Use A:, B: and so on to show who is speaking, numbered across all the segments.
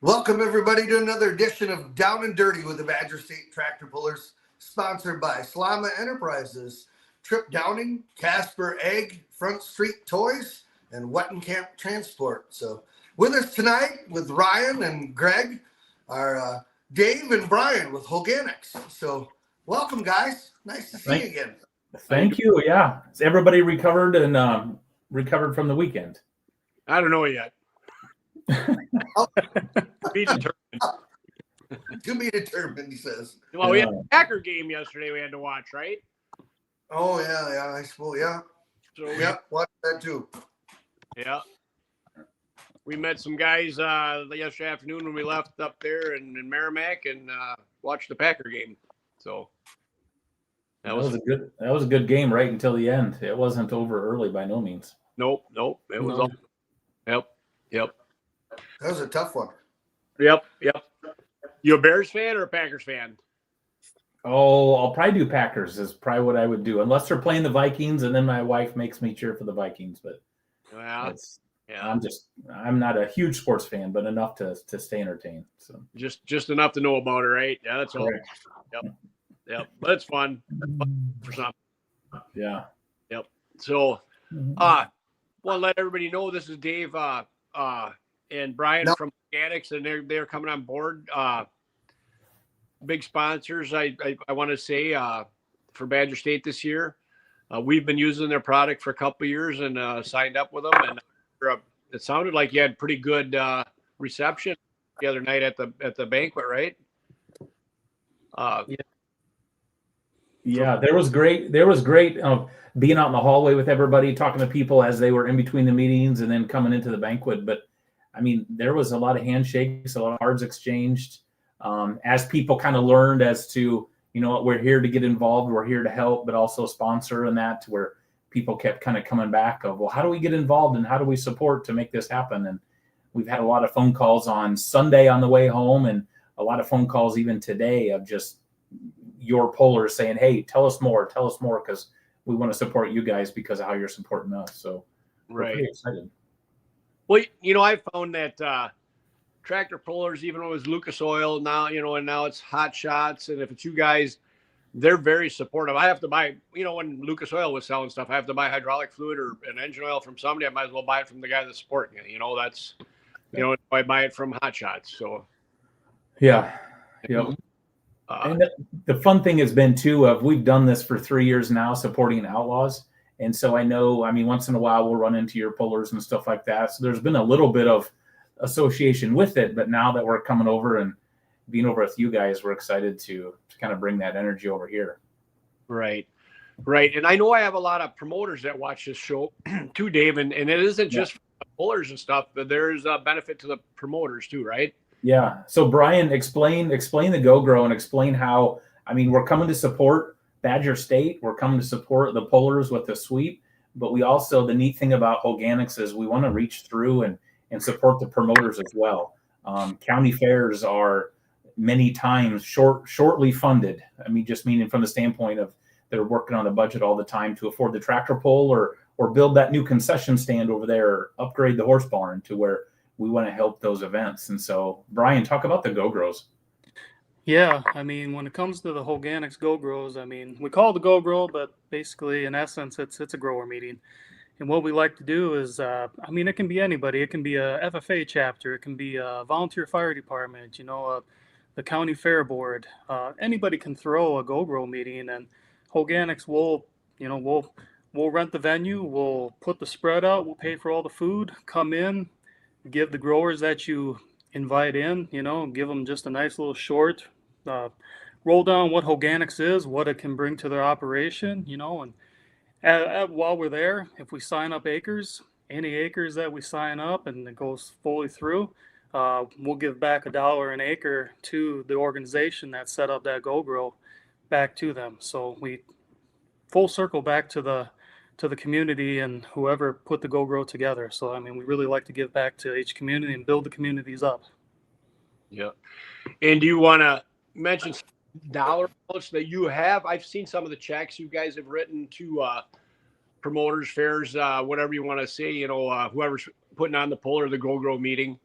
A: Welcome, everybody, to another edition of Down and Dirty with the Badger State Tractor Pullers, sponsored by Slama Enterprises, Trip Downing, Casper Egg, Front Street Toys, and Wettenkamp Transport. So, with us tonight, with Ryan and Greg, are Dave and Brian with Hoganics. So, welcome, guys. Nice to see you again.
B: Thank you. Yeah. Is everybody recovered and recovered from the weekend?
C: I don't know yet. Be determined.
A: To be determined, he says.
C: Well, we had a Packer game yesterday we had to watch, right?
A: Oh, yeah, I suppose, yeah.
C: So
A: Watch that too.
C: Yeah. We met some guys yesterday afternoon when we left up there in Merrimack and watched the Packer game. So
B: that was a good game right until the end. It wasn't over early by no means.
C: Nope. It was all. Yep.
A: That was a tough one.
C: Yep. You a Bears fan or a Packers fan?
B: Oh, I'll probably do Packers is probably what I would do, unless they're playing the Vikings, and then my wife makes me cheer for the Vikings. But I'm not a huge sports fan, but enough to stay entertained. So
C: just enough to know about it, right? Yeah, that's all. Yep. But it's fun for some.
B: Yeah.
C: Yep. So, want to let everybody know this is Dave and Brian from Mechanics, and they're coming on board. Big sponsors, I want to say, for Badger State this year. We've been using their product for a couple of years and signed up with them. And it sounded like you had pretty good reception the other night at the banquet, right?
B: Yeah, there was great being out in the hallway with everybody, talking to people as they were in between the meetings and then coming into the banquet. But I mean, there was a lot of handshakes, a lot of cards exchanged. As people kind of learned as to, we're here to get involved, we're here to help, but also sponsor, and that, to where people kept kind of coming back of, well, how do we get involved and how do we support to make this happen? And we've had a lot of phone calls on Sunday on the way home, and a lot of phone calls even today of just your pullers saying, hey, tell us more, because we want to support you guys because of how you're supporting us. So we're pretty excited.
C: Well, I found that tractor pullers, even though it was Lucas Oil now, and now it's Hot Shots, and if it's you guys, they're very supportive. I have to buy, when Lucas Oil was selling stuff, I have to buy hydraulic fluid or an engine oil from somebody. I might as well buy it from the guy that's supporting it. That's, I buy it from Hot Shots. So,
B: yeah. And the fun thing has been too, we've done this for 3 years now, supporting Outlaws. And so I know, once in a while we'll run into your pullers and stuff like that. So there's been a little bit of association with it, but now that we're coming over and being over with you guys, we're excited to kind of bring that energy over here.
C: Right. And I know I have a lot of promoters that watch this show too, Dave, and it isn't just for the pullers and stuff, but there's a benefit to the promoters too, right?
B: Yeah. So Brian, explain the GoGrow and explain how, we're coming to support Badger State. We're coming to support the pullers with the sweep, but we also, the neat thing about Hoganics is we want to reach through and support the promoters as well. County fairs are many times shortly funded. Just meaning from the standpoint of they're working on a budget all the time to afford the tractor pull or build that new concession stand over there, or upgrade the horse barn to where we want to help those events. And so, Brian, talk about the GoGrows.
D: Yeah, when it comes to the Hoganics GoGrows, we call it the GoGrow, but basically, in essence, it's a grower meeting. And what we like to do is, it can be anybody. It can be a FFA chapter. It can be a volunteer fire department, the county fair board. Anybody can throw a GoGrow meeting, and Hoganics will, we'll rent the venue. We'll put the spread out. We'll pay for all the food. Come in, give the growers that you invite in, give them just a nice little short roll down what Hoganics is, what it can bring to their operation, and while we're there, if we sign up acres, any acres that we sign up and it goes fully through, we'll give back $1 an acre to the organization that set up that GoGrow back to them. So we full circle back to the community and whoever put the GoGrow together. So, we really like to give back to each community and build the communities up.
C: Yeah. And do you want to mention dollar amounts that you have? I've seen some of the checks you guys have written to promoters, fairs, whatever you want to say, whoever's putting on the pull or the GoGrow meeting.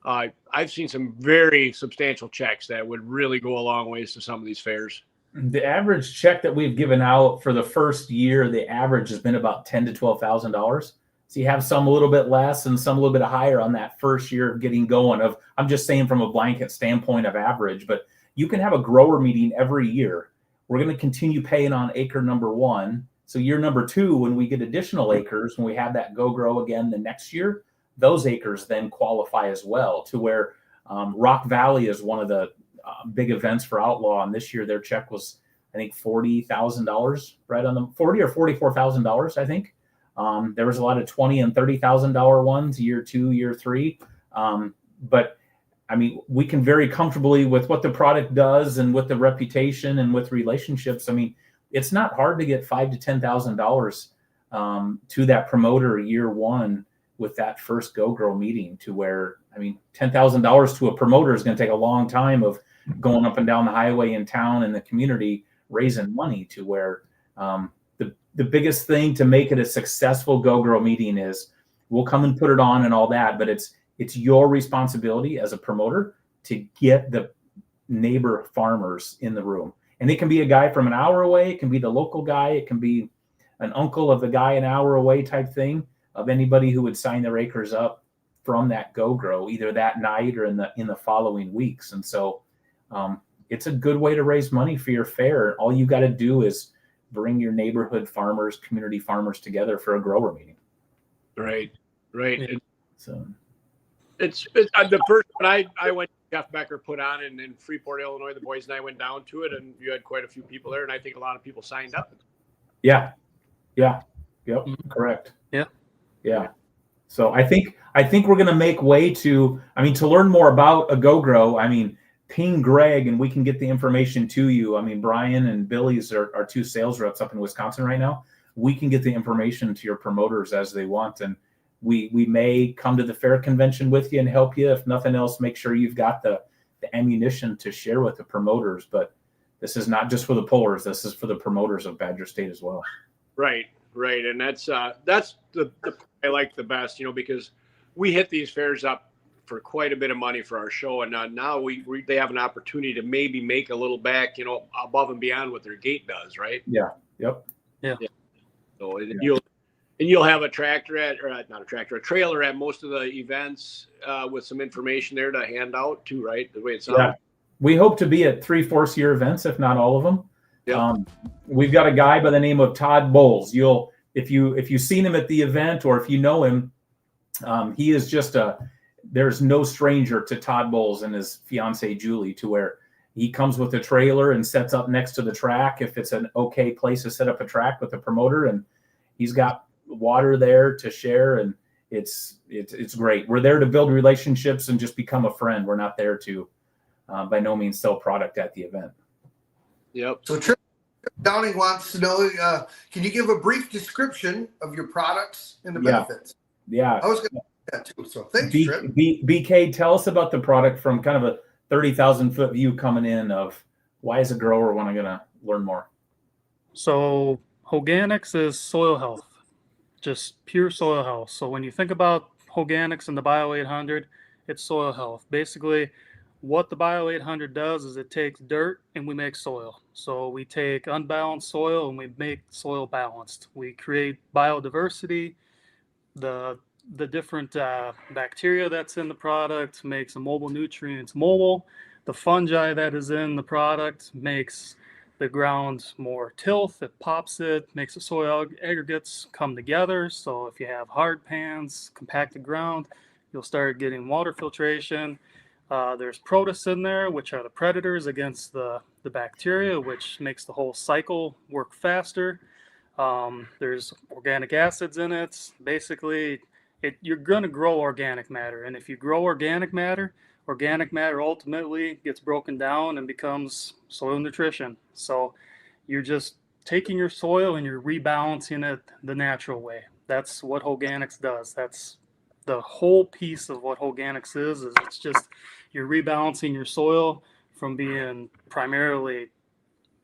C: I've seen some very substantial checks that would really go a long ways to some of these fairs.
B: The average check that we've given out for the first year, the average has been about $10,000 to $12,000. So you have some a little bit less and some a little bit higher on that first year of getting going. I'm just saying from a blanket standpoint of average, but you can have a grower meeting every year. We're going to continue paying on acre number 1. So year number 2, when we get additional acres, when we have that go grow again the next year, those acres then qualify as well, to where Rock Valley is one of the big events for Outlaw. And this year their check was, I think, $40,000, right on the $40,000 or $44,000, I think. There was a lot of $20,000 and $30,000 ones, year 2, year 3. But I mean, we can very comfortably, with what the product does and with the reputation and with relationships, I mean, it's not hard to get $5,000 to $10,000 to that promoter year 1 with that first Go Grow meeting, to where, I mean, $10,000 to a promoter is going to take a long time of going up and down the highway in town and the community raising money, to where the biggest thing to make it a successful Go Grow meeting is we'll come and put it on and all that, but it's your responsibility as a promoter to get the neighbor farmers in the room. And it can be a guy from an hour away. It can be the local guy. It can be an uncle of the guy an hour away type thing, of anybody who would sign their acres up from that Go Grow, either that night or in the following weeks. And so it's a good way to raise money for your fair. All you got to do is bring your neighborhood farmers, community farmers together for a grower meeting.
C: Right. Yeah.
B: So
C: it's the first one I went, Jeff Becker put on in Freeport, Illinois. The boys and I went down to it, and you had quite a few people there, and I think a lot of people signed up.
B: Yep. Correct. Yeah. So I think we're going to make way to learn more about a Go Grow. I mean, ping Greg and we can get the information to you. I mean, Brian and Billy's are 2 sales reps up in Wisconsin right now. We can get the information to your promoters as they want. And we may come to the fair convention with you and help you. If nothing else, make sure you've got the ammunition to share with the promoters. But this is not just for the pullers. This is for the promoters of Badger State as well. Right.
C: And that's the I like the best, because we hit these fairs up for quite a bit of money for our show, and now they have an opportunity to maybe make a little back, above and beyond what their gate does, right?
B: Yeah. Yep.
D: Yeah.
C: So you'll have a trailer at most of the events with some information there to hand out too, right? The way it sounds.
B: Yeah. We hope to be at 3/4 year events, if not all of them.
C: Yeah.
B: We've got a guy by the name of Todd Bowles. If you've seen him at the event, or if you know him, he is just there's no stranger to Todd Bowles and his fiance Julie, to where he comes with a trailer and sets up next to the track if it's an okay place to set up a track with a promoter, and he's got water there to share, and it's great. We're there to build relationships and just become a friend. We're not there to by no means sell product at the event.
C: Yep.
A: So Trip Downing wants to know, can you give a brief description of your products and the benefits?
B: Yeah.
A: I was going to do that too. So thanks, Trip.
B: BK, tell us about the product from kind of a 30,000 foot view coming in of why as a grower when I'm going to learn more.
D: So organics is soil health, just pure soil health. So when you think about organics and the Bio 800, it's soil health. Basically, what the Bio 800 does is it takes dirt and we make soil. So we take unbalanced soil and we make soil balanced. We create biodiversity. The different bacteria that's in the product makes the mobile nutrients mobile. The fungi that is in the product makes the ground more tilth. It pops it, makes the soil aggregates come together. So if you have hard pans, compacted ground, you'll start getting water filtration. There's protists in there, which are the predators against the bacteria, which makes the whole cycle work faster. There's organic acids in it. Basically, you're going to grow organic matter. And if you grow organic matter ultimately gets broken down and becomes soil nutrition. So you're just taking your soil and you're rebalancing it the natural way. That's what organics does. That's the whole piece of what organics is it's just you're rebalancing your soil from being primarily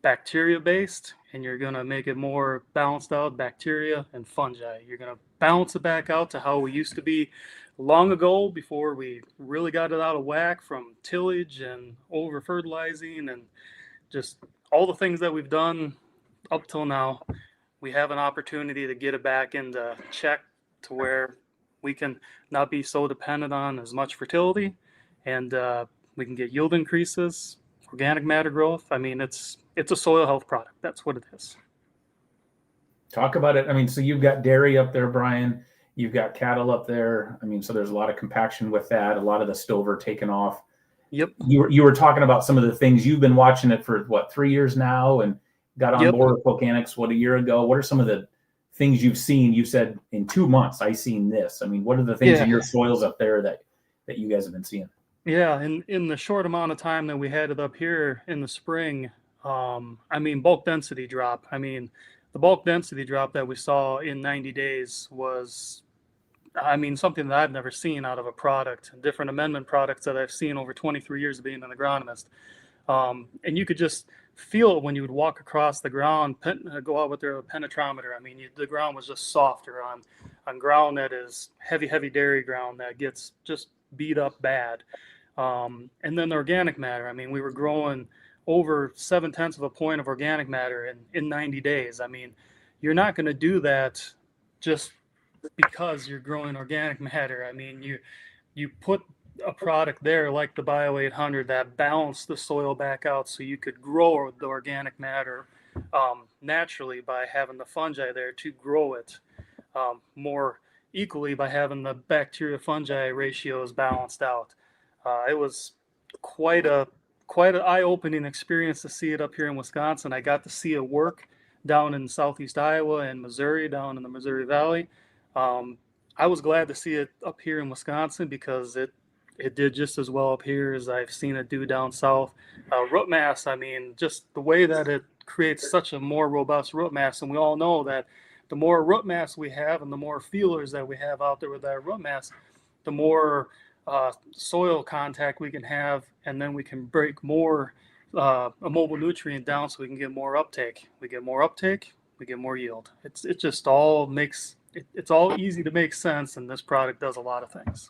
D: bacteria based, and you're going to make it more balanced out, bacteria and fungi. You're going to balance it back out to how we used to be long ago, before we really got it out of whack from tillage and over fertilizing and just all the things that we've done up till now. We have an opportunity to get it back into check, to where we can not be so dependent on as much fertility, and we can get yield increases, organic matter growth. I mean, it's a soil health product. That's what it is.
B: Talk about it. I mean, so you've got dairy up there, Brian. You've got cattle up there. I mean, so there's a lot of compaction with that. A lot of the stover taken off.
D: Yep.
B: You were talking about some of the things. You've been watching it for what, 3 years now, and got on board with Volcanics, what, a year ago? What are some of the things you've seen? You said in 2 months I seen this. I mean, what are the things in your soils up there that you guys have been seeing?
D: Yeah, in the short amount of time that we had it up here in the spring, I mean, bulk density drop. I mean, the bulk density drop that we saw in 90 days was, I mean, something that I've never seen out of a product. Different amendment products that I've seen over 23 years of being an agronomist. And you could just feel it when you would walk across the ground, go out with their penetrometer. I mean, the ground was just softer on ground that is heavy dairy ground that gets just beat up bad. And then the organic matter. I mean, we were growing over 0.7 of a point of organic matter in 90 days. I mean, you're not going to do that just because you're growing organic matter. I mean, you put a product there like the Bio 800 that balanced the soil back out, so you could grow the organic matter naturally by having the fungi there to grow it more equally by having the bacteria fungi ratios balanced out. It was quite an eye-opening experience to see it up here in Wisconsin. I got to see it work down in southeast Iowa and Missouri, down in the Missouri Valley. I was glad to see it up here in Wisconsin because it did just as well up here as I've seen it do down south. Root mass, I mean, just the way that it creates such a more robust root mass, and we all know that the more root mass we have and the more feelers that we have out there with that root mass, the more soil contact we can have, and then we can break more a mobile nutrient down so we can get more uptake. We get more uptake, we get more yield. It just all makes it's all easy to make sense, and this product does a lot of things.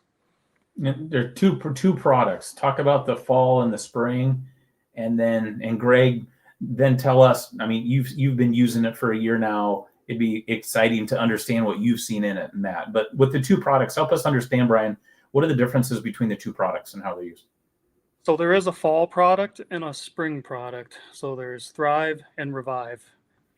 B: There are two products. Talk about the fall and the spring, and Greg, then tell us. I mean, you've been using it for a year now. It'd be exciting to understand what you've seen in it and that. But with the two products, help us understand, Brian, what are the differences between the two products and how they're used?
D: So there is a fall product and a spring product. So there's Thrive and Revive.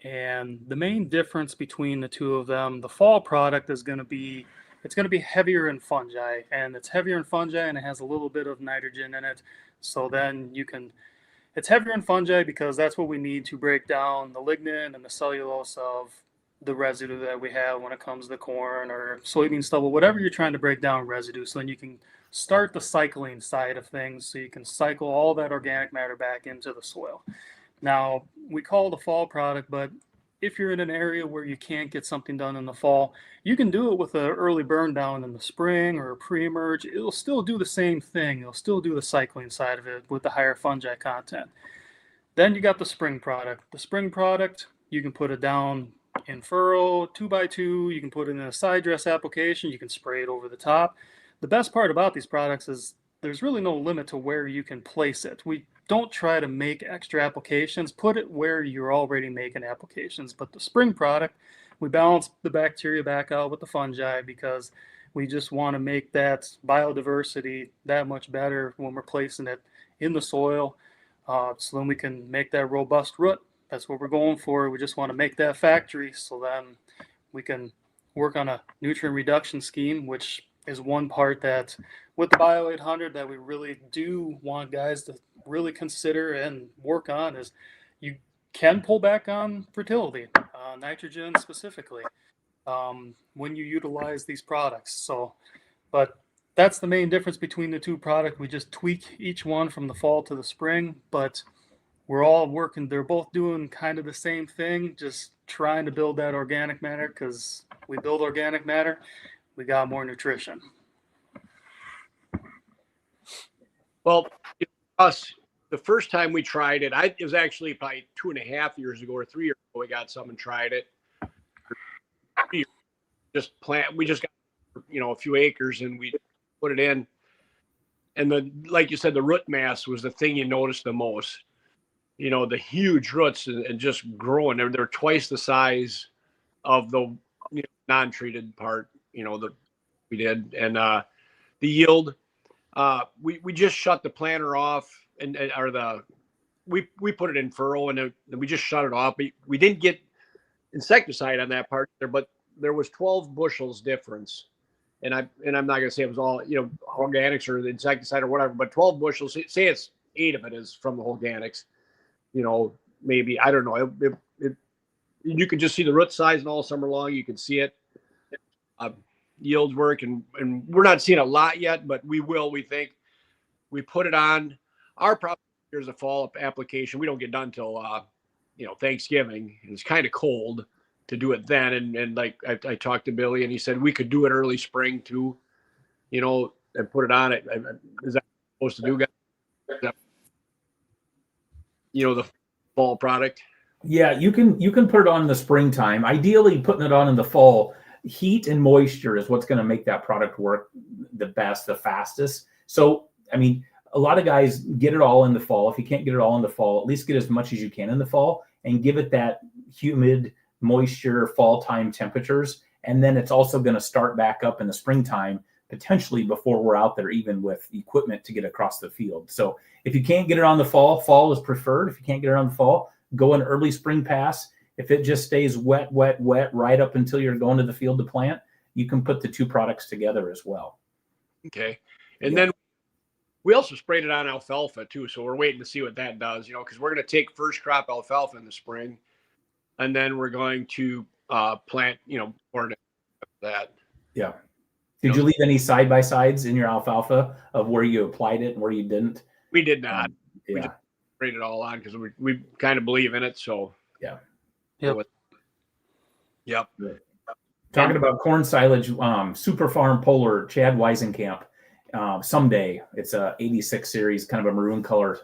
D: And the main difference between the two of them, the fall product is going to be, it's going to be heavier in fungi, and it's heavier in fungi and it has a little bit of nitrogen in it. So then it's heavier in fungi because that's what we need to break down the lignin and the cellulose of the residue that we have when it comes to corn or soybean stubble, whatever you're trying to break down residue. So then you can start the cycling side of things, so you can cycle all that organic matter back into the soil. Now, we call it a fall product, but if you're in an area where you can't get something done in the fall, you can do it with an early burn down in the spring or a pre-emerge. It'll still do the same thing. It'll still do the cycling side of it with the higher fungi content. Then you got the spring product. The spring product, you can put it down in furrow, 2x2. You can put it in a side dress application. You can spray it over the top. The best part about these products is there's really no limit to where you can place it. We don't try to make extra applications. Put it where you're already making applications. But the spring product, we balance the bacteria back out with the fungi because we just want to make that biodiversity that much better when we're placing it in the soil. So then we can make that robust root. That's what we're going for. We just want to make that factory so then we can work on a nutrient reduction scheme, which is one part that with the Bio 800 that we really do want guys to really consider and work on is you can pull back on fertility, nitrogen specifically, when you utilize these products. So, but that's the main difference between the two products. We just tweak each one from the fall to the spring, but we're all working. They're both doing kind of the same thing, just trying to build that organic matter, because we build organic matter, we got more nutrition.
C: Well, us, the first time we tried it, it was actually probably 2.5 years ago or 3 years ago. We got some and tried it. We just got, a few acres and we put it in. And like you said, the root mass was the thing you noticed the most. The huge roots and just growing. They're twice the size of the non-treated part, that we did. And the yield, we just shut the planter off we put it in furrow and we just shut it off. We didn't get insecticide on that part there, but there was 12 bushels difference. And I'm not going to say it was all, organics or the insecticide or whatever, but 12 bushels, say it's 8 of it is from the organics, maybe, I don't know. You could just see the root size and all summer long, you can see it. Yields work and we're not seeing a lot yet, but we will, we think. We put it on. Our problem here is a fall application. We don't get done till, Thanksgiving. It's kind of cold to do it then. And like I talked to Billy and he said we could do it early spring too, and put it on it. Is that supposed to do, guys? The fall product?
B: Yeah, you can put it on in the springtime. Ideally, putting it on in the fall. Heat and moisture is what's going to make that product work the best, the fastest. So, a lot of guys get it all in the fall. If you can't get it all in the fall, at least get as much as you can in the fall and give it that humid, moisture, fall time temperatures. And then it's also going to start back up in the springtime, potentially before we're out there, even with equipment to get across the field. So if you can't get it on the fall is preferred. If you can't get it on the fall, go an early spring pass. If it just stays wet right up until you're going to the field to plant, you can put the two products together as well.
C: Okay. And then we also sprayed it on alfalfa too. So we're waiting to see what that does, because we're going to take first crop alfalfa in the spring and then we're going to plant, corn after that.
B: Yeah. Did you leave any side-by-sides in your alfalfa of where you applied it and where you didn't?
C: We did not.
B: Yeah.
C: We just sprayed it all on because we kind of believe in it. So
B: yeah.
C: Yep.
B: Talking about corn silage, Super Farm Polar, Chad Weisenkamp. Someday, it's a 86 series, kind of a maroon color.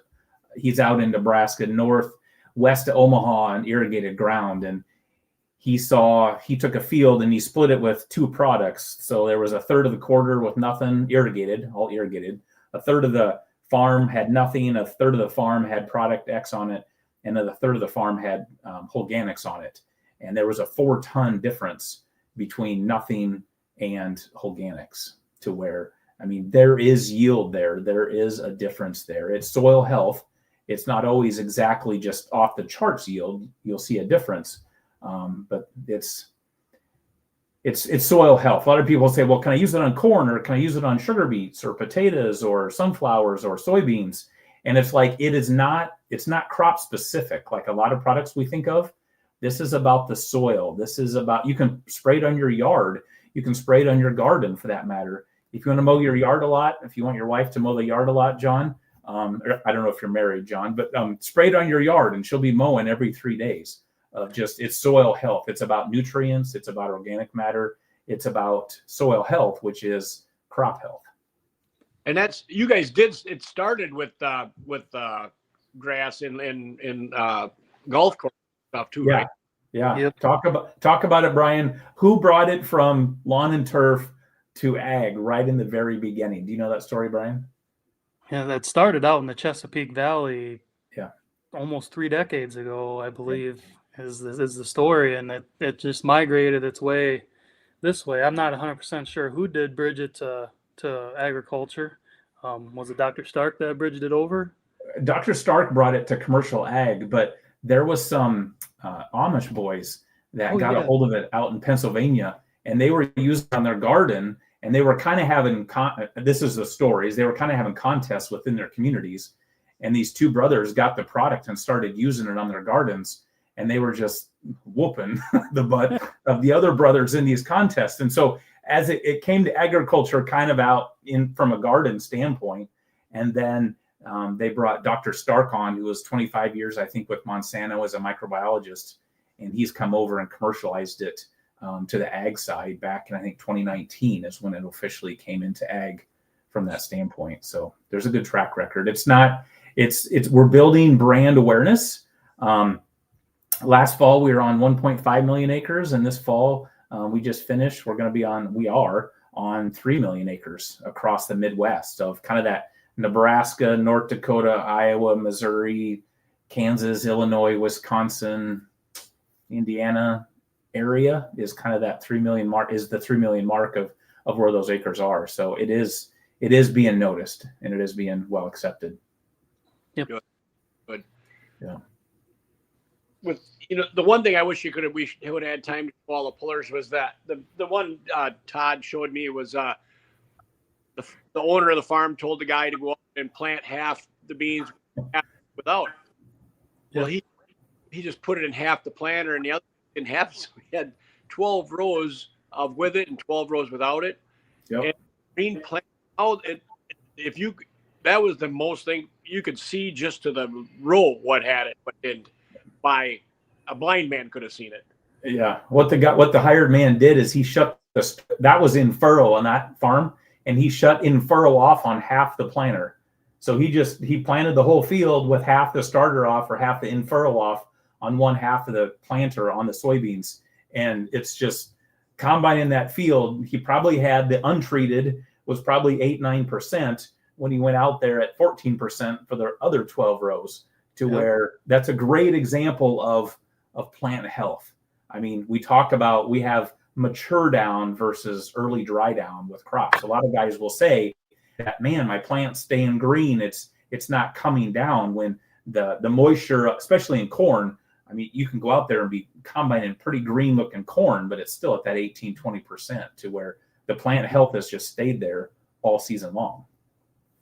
B: He's out in Nebraska, northwest of Omaha on irrigated ground. And he took a field and he split it with two products. So there was a third of the quarter with nothing, all irrigated. A third of the farm had nothing. A third of the farm had product X on it. And then a third of the farm had organics on it. And there was a 4-ton difference between nothing and organics to where, there is yield there. There is a difference there. It's soil health. It's not always exactly just off the charts yield. You'll see a difference. But it's soil health. A lot of people say, well, can I use it on corn or can I use it on sugar beets or potatoes or sunflowers or soybeans? And it's like, it's not crop specific. Like a lot of products we think of, this is about the soil. This is about, you can spray it on your yard. You can spray it on your garden for that matter. If you want to mow your yard a lot, if you want your wife to mow the yard a lot, John, I don't know if you're married, John, but spray it on your yard and she'll be mowing every 3 days. It's soil health. It's about nutrients. It's about organic matter. It's about soil health, which is crop health.
C: And that's, you guys it started with grass in golf course stuff too, right?
B: Yeah.
D: Yep.
B: Talk about it, Brian. Who brought it from lawn and turf to ag right in the very beginning? Do you know that story, Brian?
D: Yeah, that started out in the Chesapeake Valley.
B: Yeah.
D: Almost 3 decades ago, I believe, is the story, and it just migrated its way this way. I'm not 100% sure who did bridge it to agriculture. Was it Dr. Stark that bridged it over?
B: Dr. Stark brought it to commercial ag, but there was some Amish boys that got a hold of it out in Pennsylvania, and they were using it on their garden, and they were kind of having this is the stories. They were kind of having contests within their communities, and these two brothers got the product and started using it on their gardens, and they were just whooping the butt of the other brothers in these contests. And so as it came to agriculture kind of out in from a garden standpoint, and then they brought Dr. Stark on, who was 25 years, I think, with Monsanto as a microbiologist, and he's come over and commercialized it to the ag side back in, I think, 2019 is when it officially came into ag from that standpoint. So there's a good track record. We're building brand awareness. Last fall we were on 1.5 million acres, and this fall we just finished. We are on 3 million acres across the Midwest of kind of that Nebraska, North Dakota, Iowa, Missouri, Kansas, Illinois, Wisconsin, Indiana area is kind of that 3 million mark, is the 3 million mark of where those acres are. So it is being noticed, and it is being well accepted.
D: Yep.
C: Good.
B: Yeah.
C: With the one thing I wish we would have had time to do all the pullers was that the one Todd showed me was the owner of the farm told the guy to go up and plant half the beans without. Well, he just put it in half the planter and the other in half. So we had 12 rows of with it and 12 rows without it.
B: Yep.
C: And green plant out. That was the most thing you could see just to the row what had it, but didn't. By a blind man could have seen it.
B: Yeah. What the hired man did is he shut that was in furrow on that farm, and he shut in furrow off on half the planter. So he planted the whole field with half the starter off or half the in furrow off on one half of the planter on the soybeans. And it's just combining that field. He probably had the untreated was probably 8-9% when he went out there at 14% for the other 12 rows. Where that's a great example of plant health. I mean, we talk about we have mature down versus early dry down with crops. A lot of guys will say that, man, my plant's staying green. It's not coming down when the moisture, especially in corn. I mean, you can go out there and be combining pretty green looking corn, but it's still at that 18-20% to where the plant health has just stayed there all season long.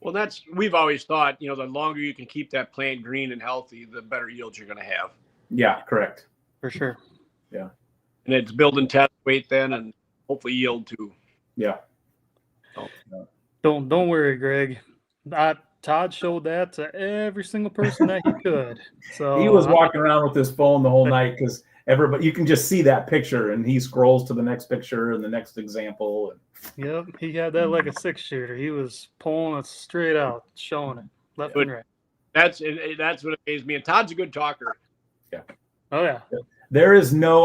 C: Well, we've always thought, the longer you can keep that plant green and healthy, the better yields you're going to have.
B: Yeah, correct.
D: For sure.
B: Yeah.
C: And it's building test weight then, and hopefully yield too.
B: Yeah.
C: So,
D: Don't worry, Greg. Todd showed that to every single person that he could. So
B: he was walking around with his phone the whole night because everybody, you can just see that picture, and he scrolls to the next picture and the next example.
D: Yep, he had that like a 6-shooter. He was pulling it straight out, showing it left and right.
C: That's what amazed me. And Todd's a good talker.
B: Yeah.
D: Oh yeah.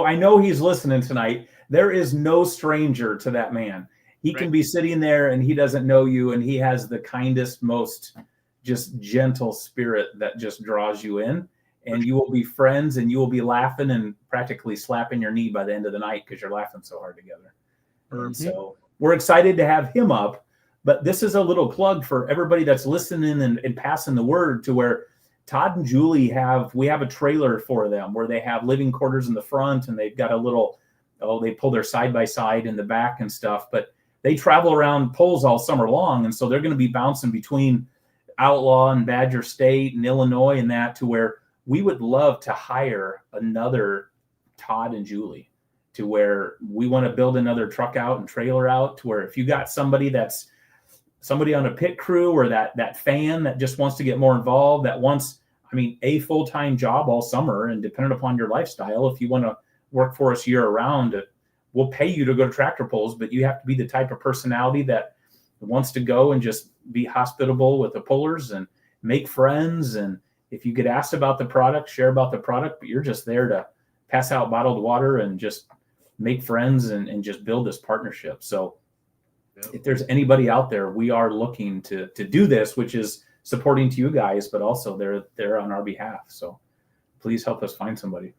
B: I know he's listening tonight. There is no stranger to that man. He can be sitting there and he doesn't know you, and he has the kindest, most just gentle spirit that just draws you in, and you will be friends, and you will be laughing and practically slapping your knee by the end of the night because you're laughing so hard together. And so we're excited to have him up, but this is a little plug for everybody that's listening and passing the word to where Todd and Julie we have a trailer for them where they have living quarters in the front, and they've got a little, they pull their side-by-side in the back and stuff, but they travel around polls all summer long. And so they're going to be bouncing between Outlaw and Badger State and Illinois and that, to where we would love to hire another Todd and Julie, to where we want to build another truck out and trailer out, to where if you got somebody that's somebody on a pit crew or that fan that just wants to get more involved, that wants, a full-time job all summer, and depending upon your lifestyle, if you want to work for us year round, we'll pay you to go to tractor pulls, but you have to be the type of personality that wants to go and just be hospitable with the pullers and make friends. And if you get asked about the product, share about the product, but you're just there to pass out bottled water and just make friends and just build this partnership. So if there's anybody out there, we are looking to do this, which is supporting to you guys, but also they're on our behalf. So please help us find somebody.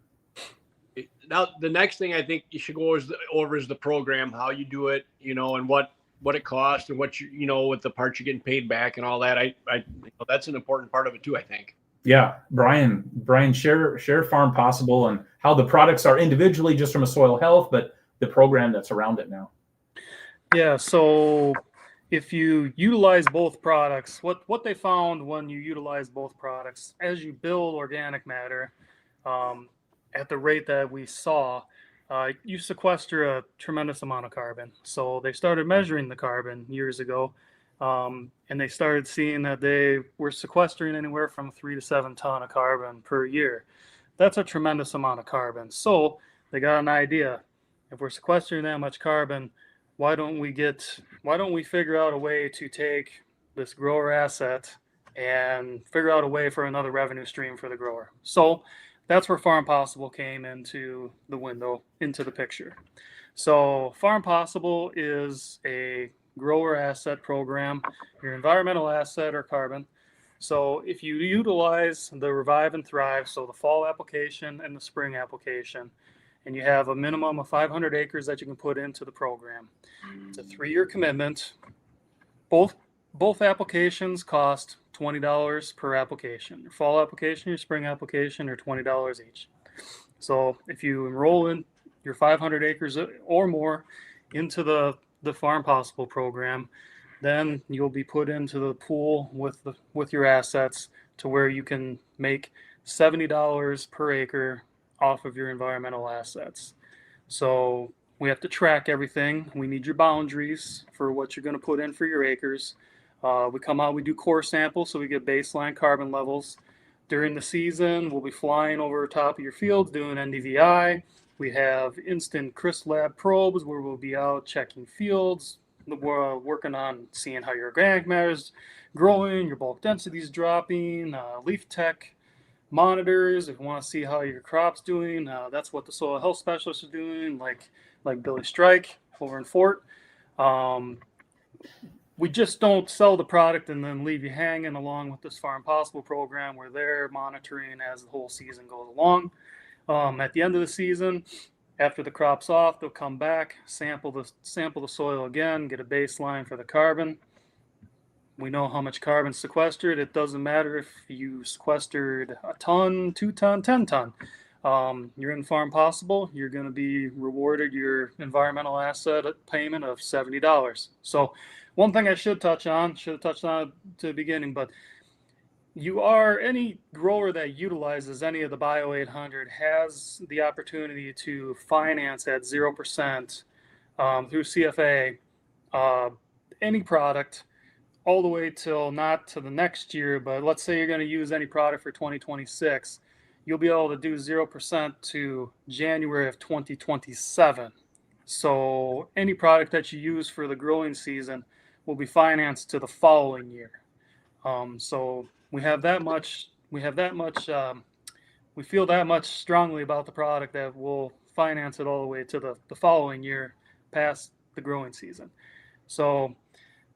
C: Now, the next thing I think you should go over is the program, how you do it, and what it costs, and what with the parts you're getting paid back and all that. I that's an important part of it too, I think.
B: Yeah. Brian, share Farm Possible and how the products are individually just from a soil health, but the program that's around it now.
D: Yeah. So if you utilize both products, what they found when you utilize both products, as you build organic matter, at the rate that we saw, you sequester a tremendous amount of carbon. So they started measuring the carbon years ago, and they started seeing that they were sequestering anywhere from 3 to 7 ton of carbon per year. That's a tremendous amount of carbon. So they got an idea. If we're sequestering that much carbon, why don't we figure out a way to take this grower asset and figure out a way for another revenue stream for the grower? So that's where Farm Possible came into the picture. So Farm Possible is a grower asset program. Your environmental asset or carbon. So if you utilize the Revive and Thrive, so the fall application and the spring application, and you have a minimum of 500 acres that you can put into the program, it's a 3-year commitment. Both applications cost $20 per application. Your fall application, your spring application are $20 each. So if you enroll in your 500 acres or more into the Farm Possible program, then you'll be put into the pool with your assets to where you can make $70 per acre off of your environmental assets. So we have to track everything. We need your boundaries for what you're going to put in for your acres. We come out, we do core samples, so we get baseline carbon levels. During the season, we'll be flying over top of your fields doing NDVI. We have instant Crisp Lab probes where we'll be out checking fields. We're working on seeing how your organic matter is growing, your bulk density is dropping, leaf tech monitors if you want to see how your crop's doing. That's what the soil health specialists are doing, like Billy Strike over in Fort. We just don't sell the product and then leave you hanging. Along with this Farm Possible program, where they're monitoring as the whole season goes along. At the end of the season, after the crop's off, they'll come back, sample the soil again, get a baseline for the carbon. We know how much carbon sequestered. It doesn't matter if you sequestered a ton, 2 ton, 10 ton. You're in Farm Possible, you're going to be rewarded your environmental asset payment of $70. So one thing I should have touched on to the beginning, but any grower that utilizes any of the Bio 800 has the opportunity to finance at 0% through CFA any product all the way till not to the next year, but let's say you're going to use any product for 2026, you'll be able to do 0% to January of 2027. So any product that you use for the growing season will be financed to the following year. So we feel that much strongly about the product that we'll finance it all the way to the following year past the growing season. So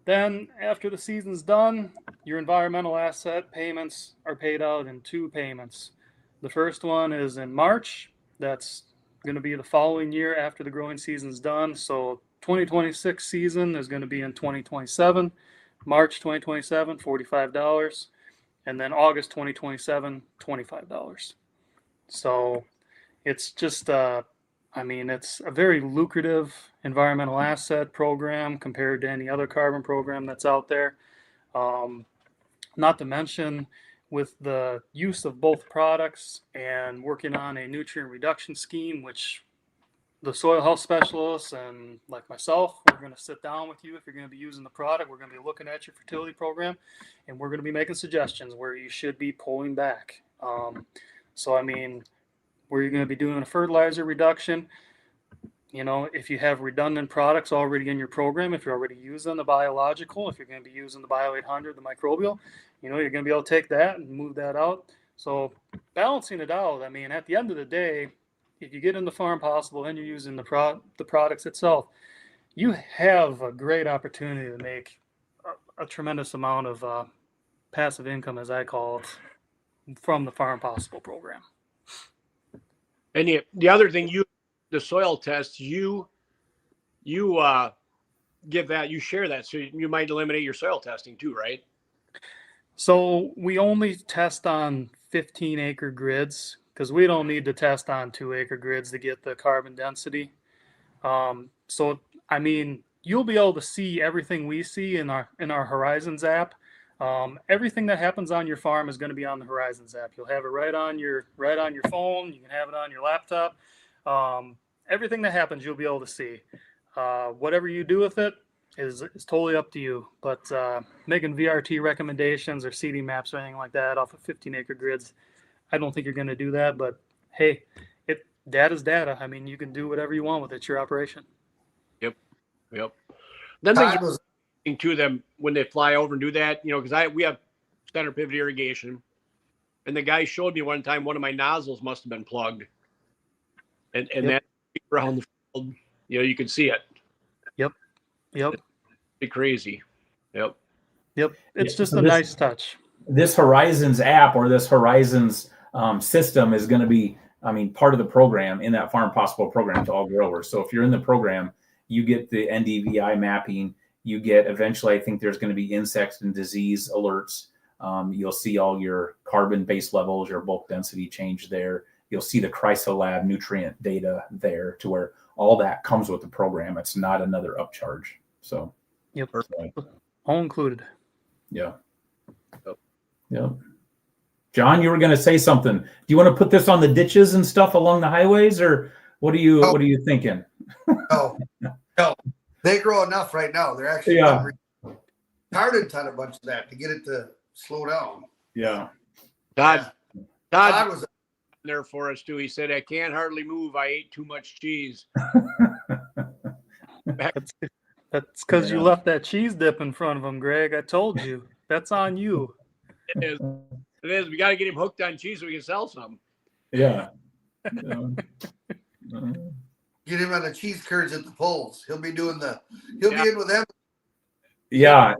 D: then after the season's done, your environmental asset payments are paid out in 2 payments. The first one is in March. That's going to be the following year after the growing season's done. So 2026 season is going to be in 2027. March 2027, $45. And then August 2027, $25. So it's just, it's a very lucrative environmental asset program compared to any other carbon program that's out there. Not to mention, with the use of both products and working on a nutrient reduction scheme, which the soil health specialists and like myself, we're going to sit down with you. If you're going to be using the product, we're going to be looking at your fertility program, and we're going to be making suggestions where you should be pulling back. Where you're going to be doing a fertilizer reduction, if you have redundant products already in your program, if you're already using the biological, if you're going to be using the Bio 800, the microbial, you're going to be able to take that and move that out. So balancing it out, at the end of the day, if you get into Farm Possible and you're using the products itself, you have a great opportunity to make a tremendous amount of passive income, as I call it, from the Farm Possible program.
C: And the other thing, the soil tests, you give that, you share that, so you might eliminate your soil testing too, right?
D: So we only test on 15-acre grids, because we don't need to test on 2-acre grids to get the carbon density. You'll be able to see everything we see in our Horizons app. Everything that happens on your farm is going to be on the Horizons app. You'll have it right on your phone. You can have it on your laptop. Everything that happens, you'll be able to see. Whatever you do with it is totally up to you. But making VRT recommendations or seeding maps or anything like that off of 15-acre grids, I don't think you're going to do that. But hey, data's data. You can do whatever you want with it. It's your operation.
C: Yep. Yep. Then
A: Todd was
C: to them when they fly over and do that, because we have center pivot irrigation, and the guy showed me one time one of my nozzles must have been plugged, and that around the field, you could see it.
D: Yep.
C: It'd be crazy. Yep.
D: It's just
B: so
D: a nice touch.
B: This Horizons app or this Horizons system is going to be, part of the program in that Farm Possible program to all growers. So if you're in the program, you get the NDVI mapping. You get eventually, I think there's going to be insect and disease alerts. You'll see all your carbon base levels, your bulk density change there. You'll see the Chrysolab nutrient data there to where all that comes with the program. It's not another upcharge. So,
D: All included.
B: Yeah. John, you were going to say something. Do you want to put this on the ditches and stuff along the highways, or what are you thinking?
A: no. They grow enough right now. They're actually retarded ton a bunch of that to get it to slow down.
B: Yeah.
C: Todd
A: was
C: there for us too. He said, "I can't hardly move. I ate too much cheese."
D: That's because you left that cheese dip in front of him, Greg. I told you. That's on you.
C: It is. We got to get him hooked on cheese so we can sell some.
B: Yeah.
A: Get him on the cheese curds at the polls. He'll be in with them.
B: Yeah.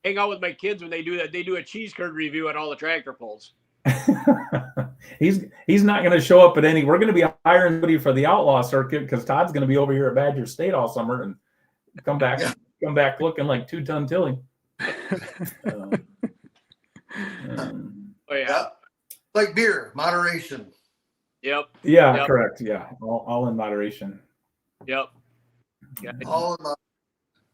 C: Hang out with my kids when they do that. They do a cheese curd review at all the tractor pulls.
B: He's not going to show up at any. We're going to be hiring somebody for the outlaw circuit because Todd's going to be over here at Badger State all summer and come back looking like 2-ton Tilly.
A: Like beer, moderation.
C: Yep.
B: Yeah,
C: Yep.
B: Correct. Yeah, all in moderation.
C: Yep. Yeah.
A: All in moderation.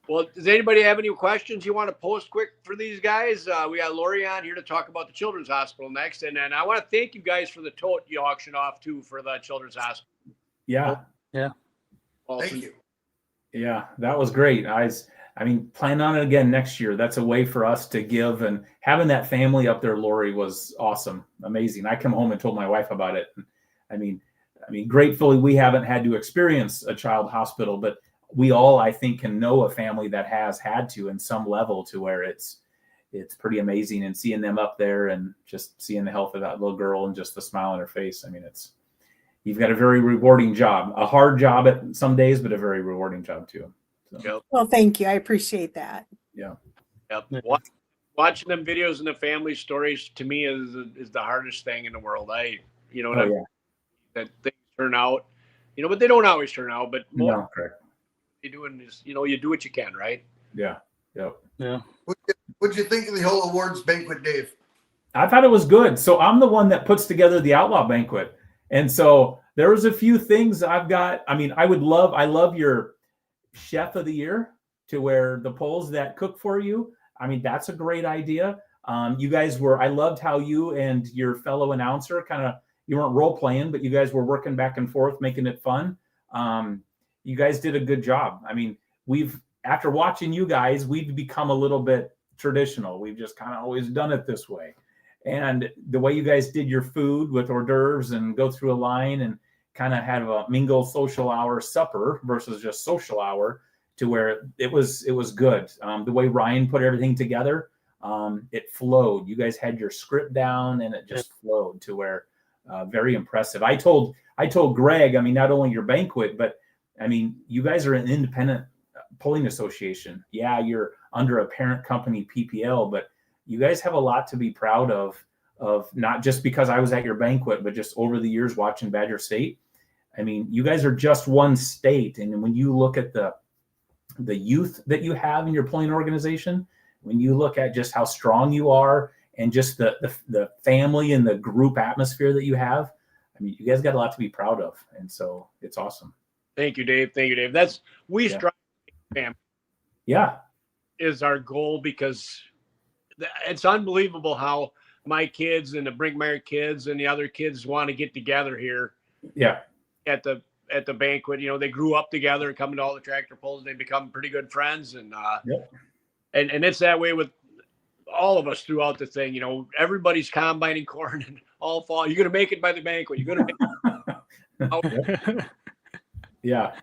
C: Well, does anybody have any questions you want to post quick for these guys? We got Lori on here to talk about the Children's Hospital next. And then I want to thank you guys for the tote you auctioned off too for the Children's Hospital.
B: Yeah.
C: Awesome.
A: Thank you.
B: Yeah, that was great. Plan on it again next year. That's a way for us to give, and having that family up there, Lori, was awesome. Amazing. I come home and told my wife about it. Gratefully we haven't had to experience a child hospital, but we all, I think, can know a family that has had to in some level to where it's pretty amazing. And seeing them up there and just seeing the health of that little girl and just the smile on her face. You've got a very rewarding job, a hard job at some days, but a very rewarding job too. So.
C: Yep.
E: Well, thank you. I appreciate that.
B: Yeah.
C: Yep. Watching them videos and the family stories to me is the hardest thing in the world. That things turn out, but they don't always turn out, but more you're doing is, you do what you can, right?
B: Yeah. Yep.
D: Yeah.
A: What'd you think of the whole awards banquet, Dave?
B: I thought it was good. So I'm the one that puts together the Outlaw Banquet. And so there was a few things I've got. I love your Chef of the Year, to where the polls that cook for you. That's a great idea. You guys I loved how you and your fellow announcer you weren't role playing, but you guys were working back and forth, making it fun. You guys did a good job. After watching you guys, we've become a little bit traditional. We've just kind of always done it this way. And the way you guys did your food with hors d'oeuvres and go through a line and kind of have a mingle social hour supper versus just social hour, to where it was good. The way Ryan put everything together, it flowed. You guys had your script down and it just flowed to where very impressive. I told Greg, not only your banquet, but you guys are an independent polling association. Yeah, you're under a parent company PPL, but you guys have a lot to be proud of not just because I was at your banquet, but just over the years watching Badger State. You guys are just one state. And when you look at the youth that you have in your polling organization, when you look at just how strong you are and just the family and the group atmosphere that you have, you guys got a lot to be proud of. And so it's awesome.
C: Thank you, Dave. That's strive family.
B: Yeah.
C: Is our goal, because it's unbelievable how my kids and the Brinkmeyer kids and the other kids want to get together here.
B: Yeah.
C: At the banquet, they grew up together, coming to all the tractor pulls. They become pretty good friends, and and it's that way with all of us throughout the thing. Everybody's combining corn and all fall. You're gonna make it by the banquet. You're gonna make it.
B: Yeah.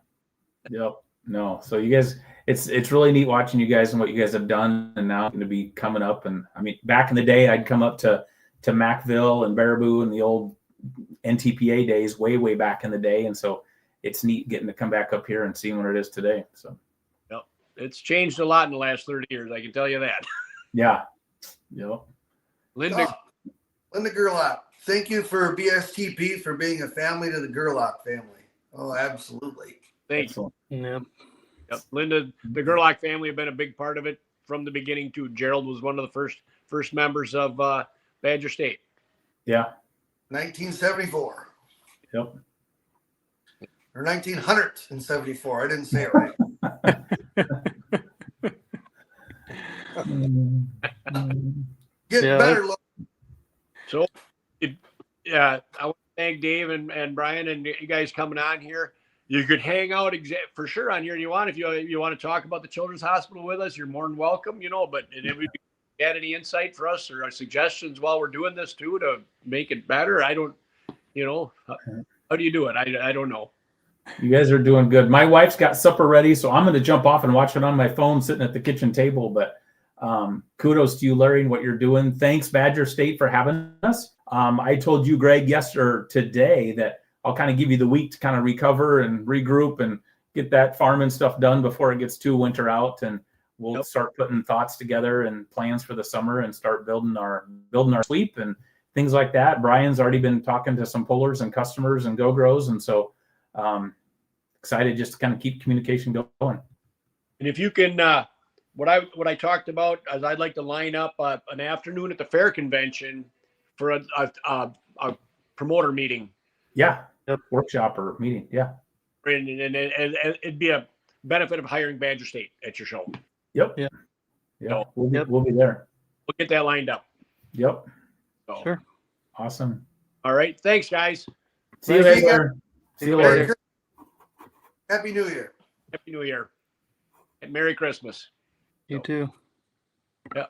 B: Yep. No. So you guys, it's really neat watching you guys and what you guys have done, and now going to be coming up. And I mean, back in the day, I'd come up to Macville and Baraboo and the old NTPA days, way back in the day, and so it's neat getting to come back up here and seeing what it is today. So,
C: Yep, it's changed a lot in the last 30 years. I can tell you that.
B: yeah, yep.
C: Linda,
A: Linda Gerlach, thank you for BSTP for being a family to the Gerlach family. Oh, absolutely.
C: thank you.
D: Yeah.
C: Yep. Linda, the Gerlach family have been a big part of it from the beginning too. Gerald was one of the first members of Badger State.
B: Yeah.
A: 1974
B: Yep.
A: or 1974. I didn't say it right. Getting
D: Yeah,
A: better. Look.
C: So, I want to thank Dave and Brian and you guys coming on here. You could hang out for sure on here if you want. If you want to talk about the Children's Hospital with us, you're more than welcome. But if you had any insight for us or suggestions while we're doing this too to make it better, I don't. How do you do it? I don't know.
B: You guys are doing good. My wife's got supper ready, so I'm going to jump off and watch it on my phone sitting at the kitchen table. But kudos to you, Larry, and what you're doing. Thanks, Badger State, for having us. I told you, Greg, today that I'll kind of give you the week to kind of recover and regroup and get that farming stuff done before it gets too winter out. And we'll start putting thoughts together and plans for the summer and start building our sweep and things like that. Brian's already been talking to some pullers and customers and go-gros. And so excited just to kind of keep communication going.
C: And if you can, what I talked about is I'd like to line up an afternoon at the fair convention for a promoter meeting.
B: Yeah. Workshop or meeting. Yeah.
C: And it'd be a benefit of hiring Badger State at your show.
B: Yep.
D: Yeah.
B: Yeah. We'll be there.
C: We'll get that lined up.
B: Yep.
C: So,
D: Sure.
B: Awesome.
C: All right. Thanks, guys.
B: See you later. See you later.
A: Happy New Year.
C: Happy New Year. And Merry Christmas.
D: You too.
C: Yeah.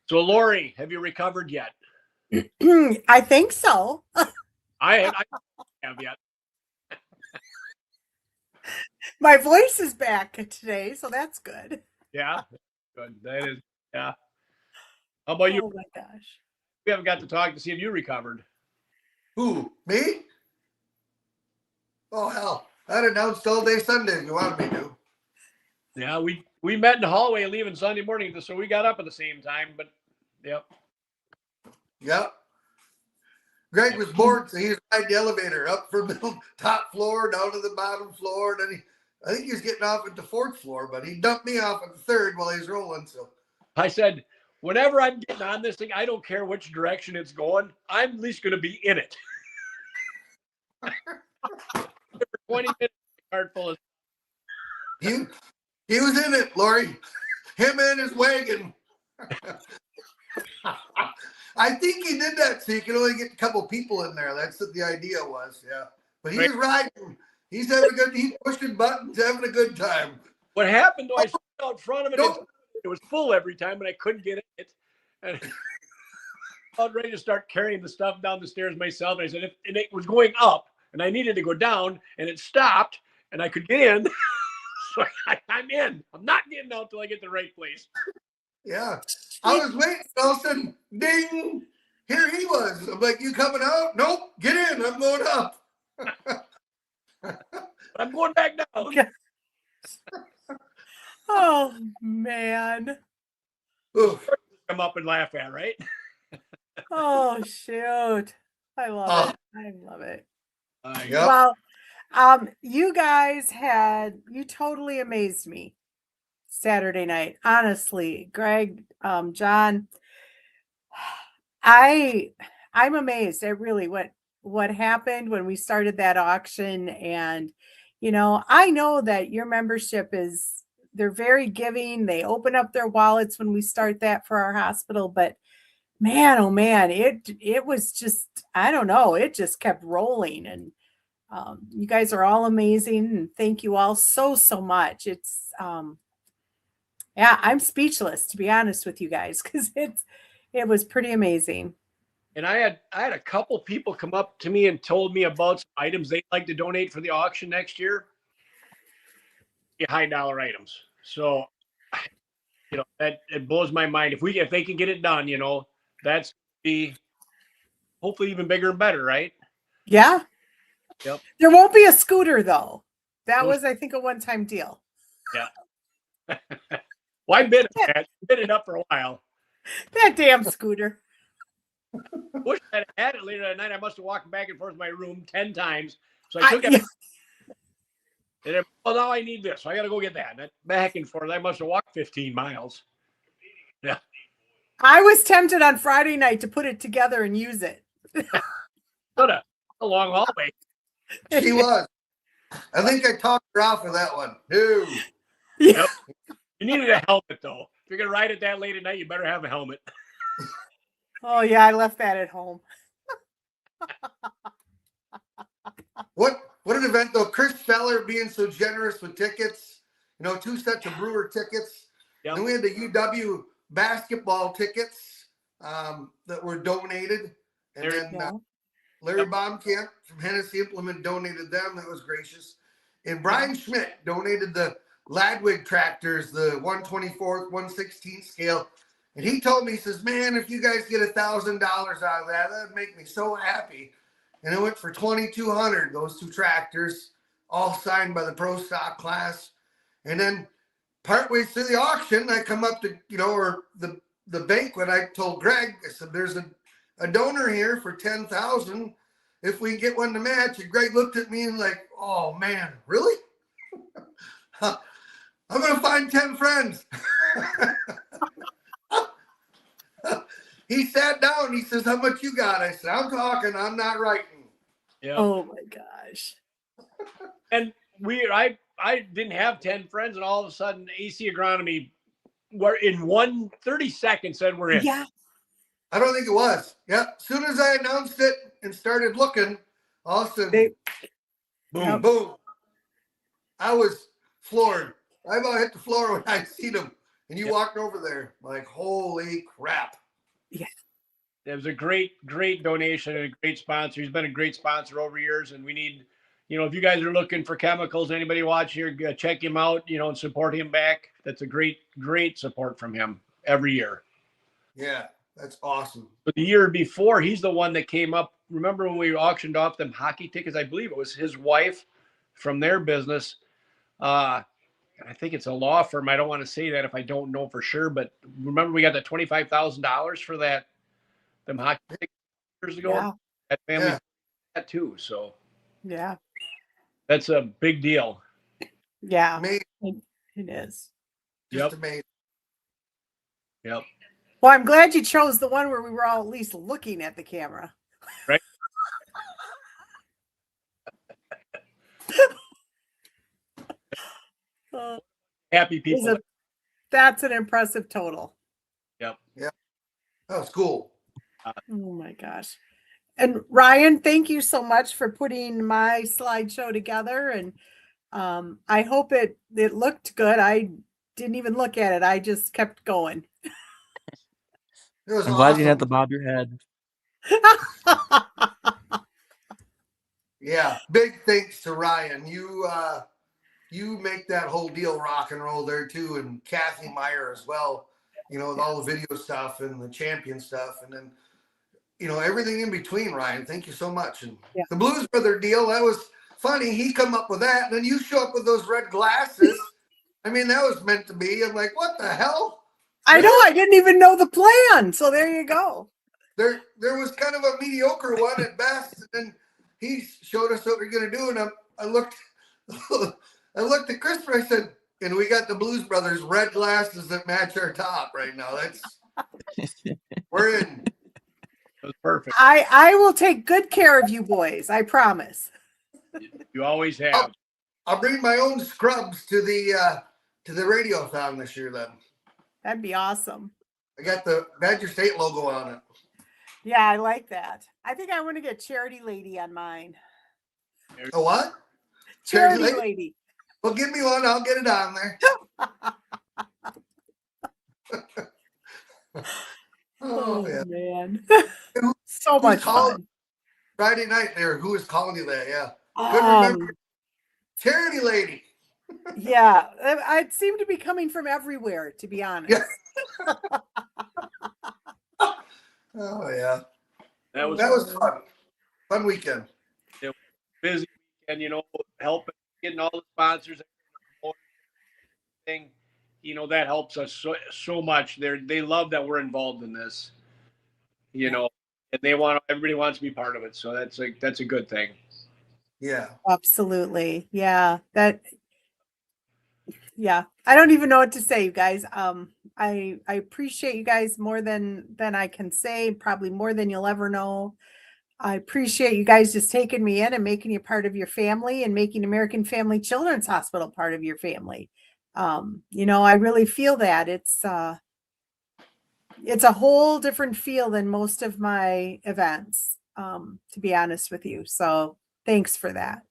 C: So, Lori, have you recovered yet?
E: I think so.
C: I have yet.
E: My voice is back today, so that's good.
C: Yeah. Good. That is. Yeah. How about you?
E: Oh my gosh.
C: We haven't got to talk to see if you recovered.
A: Who? Me? Oh, hell. I'd announced all day Sunday if you wanted me to.
C: Yeah, we met in the hallway leaving Sunday morning, so we got up at the same time. But yep.
A: Yep. Greg was bored, so he was riding the elevator up from the top floor down to the bottom floor. And then I think he was getting off at the 4th floor, but he dumped me off at the 3rd while he was rolling. So
C: I said, whenever I'm getting on this thing, I don't care which direction it's going. I'm at least going to be in it. 20 minutes, cart full of.
A: He was in it, Lori. Him and his wagon. I think he did that so you could only get a couple people in there. That's what the idea was, yeah. But he's riding. He's having he's pushing buttons, having a good time.
C: What happened though, I stood out front of it. It was full every time, and I couldn't get it. And I was ready to start carrying the stuff down the stairs myself. And I said, and it was going up, and I needed to go down, and it stopped, and I could get in. So I'm in. I'm not getting out till I get to the right place.
A: Yeah. I was waiting. All of a sudden, ding, here he was. I'm like, you coming out? Nope, get in. I'm going up.
C: I'm going back down.
E: Oh, man.
A: Oof.
C: Come up and laugh at, right?
E: Oh, shoot. I love it. I love it.
A: Yep.
E: Well, you guys you totally amazed me Saturday night. Honestly, Greg, John, I'm amazed at really what happened when we started that auction. And, I know that your membership they're very giving. They open up their wallets when we start that for our hospital, but man, oh man, it was just, I don't know. It just kept rolling. And you guys are all amazing, and thank you all so much. It's yeah, I'm speechless, to be honest with you guys, because it was pretty amazing.
C: And I had a couple people come up to me and told me about some items they'd like to donate for the auction next year. high dollar items. So, that it blows my mind. If they can get it done, that's be hopefully even bigger and better, right?
E: Yeah.
C: Yep.
E: There won't be a scooter though. That
C: No.
E: was, I think, a one-time deal.
C: Yeah. Well, I've been it up for a while.
E: That damn scooter.
C: Wish I had it later that night. I must have walked back and forth to my room 10 times. So I took it.
E: Yeah.
C: And then, now I need this. So I got to go get that. And back and forth. I must have walked 15 miles. Yeah.
E: I was tempted on Friday night to put it together and use it.
C: What a long hallway.
A: She was. I think I talked her off of that one. No.
E: Yeah.
C: Yep. You needed a helmet, though. If you're going to ride it that late at night, you better have a helmet.
E: Oh, yeah. I left that at home.
A: What an event, though. Chris Feller being so generous with tickets. 2 sets of Brewer tickets.
C: Yep.
A: And we had the UW basketball tickets that were donated. And then Larry Baumkamp from Hennessy Implement donated them. That was gracious. And Brian Schmidt donated the Ladwig tractors, the 1/24th, 1/16th scale. And he told me, he says, man, if you guys get $1,000 out of that, that'd make me so happy. And it went for $2,200, those 2 tractors, all signed by the pro stock class. And then partway through the auction, I come up to, or the banquet, I told Greg, I said, there's a donor here for $10,000 if we get one to match. And Greg looked at me and like, oh man, really? I'm going to find 10 friends. He sat down. He says, how much you got? I said, I'm talking. I'm not writing.
C: Yeah.
E: Oh my gosh.
C: And I didn't have 10 friends, and all of a sudden AC Agronomy were in 30 seconds said we're in.
E: Yeah.
A: I don't think it was. Yeah. As soon as I announced it and started looking, all of a sudden, boom, boom. I was floored. I about hit the floor when I seen him. And you walked over there like, holy crap.
E: Yeah.
C: It was a great donation and a great sponsor. He's been a great sponsor over years, and we need, if you guys are looking for chemicals, anybody watch here, check him out, and support him back. That's a great support from him every year.
A: Yeah, that's awesome.
C: But the year before, he's the one that came up. Remember when we auctioned off them hockey tickets? I believe it was his wife from their business. I think it's a law firm. I don't want to say that if I don't know for sure, but remember we got the $25,000 for them hockey tickets years ago.
E: Yeah.
C: That family did that too. So
E: Yeah.
C: that's a big deal.
E: Yeah.
A: Amazing.
E: It is.
A: Just amazing.
C: Yep.
E: Well, I'm glad you chose the one where we were all at least looking at the camera.
C: Right. Happy people.
E: That's an impressive total.
C: Yep.
A: Yeah. That was cool.
E: Oh my gosh. And Ryan, thank you so much for putting my slideshow together. And I hope it looked good. I didn't even look at it. I just kept going.
A: I'm
F: glad you didn't have to bob your head.
A: Yeah. Big thanks to Ryan. You make that whole deal rock and roll there too. And Kathy Meyer as well, with all the video stuff and the champion stuff. And then, everything in between, Ryan. Thank you so much. And the Blues Brother deal, that was funny. He come up with that. And then you show up with those red glasses. I mean, that was meant to be. I'm like, what the hell?
E: I know. I didn't even know the plan. So there you go.
A: There was kind of a mediocre one at best. And then he showed us what we're going to do. And I looked at Christopher. I said, and we got the Blues Brothers red glasses that match our top right now. We're in.
C: That was perfect.
E: I will take good care of you boys. I promise.
C: You always have.
A: I'll bring my own scrubs to the radiothon this year then.
E: That'd be awesome.
A: I got the Badger State logo on it.
E: Yeah, I like that. I think I want to get Charity Lady on mine.
A: A what?
E: Charity Lady.
A: Well, give me one. I'll get it on there.
E: Oh
A: yeah.
E: man.
A: Who-
E: So much fun.
A: Friday night there. Who was calling you that? Yeah. Couldn't remember. Charity Lady.
E: Yeah, I seem to be coming from everywhere, to be honest.
A: Yeah. Oh yeah,
C: That was
A: that was fun. Fun weekend.
C: busy and helping getting all the sponsors thing. That helps us so much. They love that we're involved in this. And everybody wants to be part of it. So that's a good thing.
A: Yeah.
E: Absolutely. Yeah. Yeah. I don't even know what to say, you guys. I appreciate you guys more than I can say, probably more than you'll ever know. I appreciate you guys just taking me in and making you part of your family and making American Family Children's Hospital part of your family. I really feel that it's a whole different feel than most of my events, to be honest with you. So thanks for that.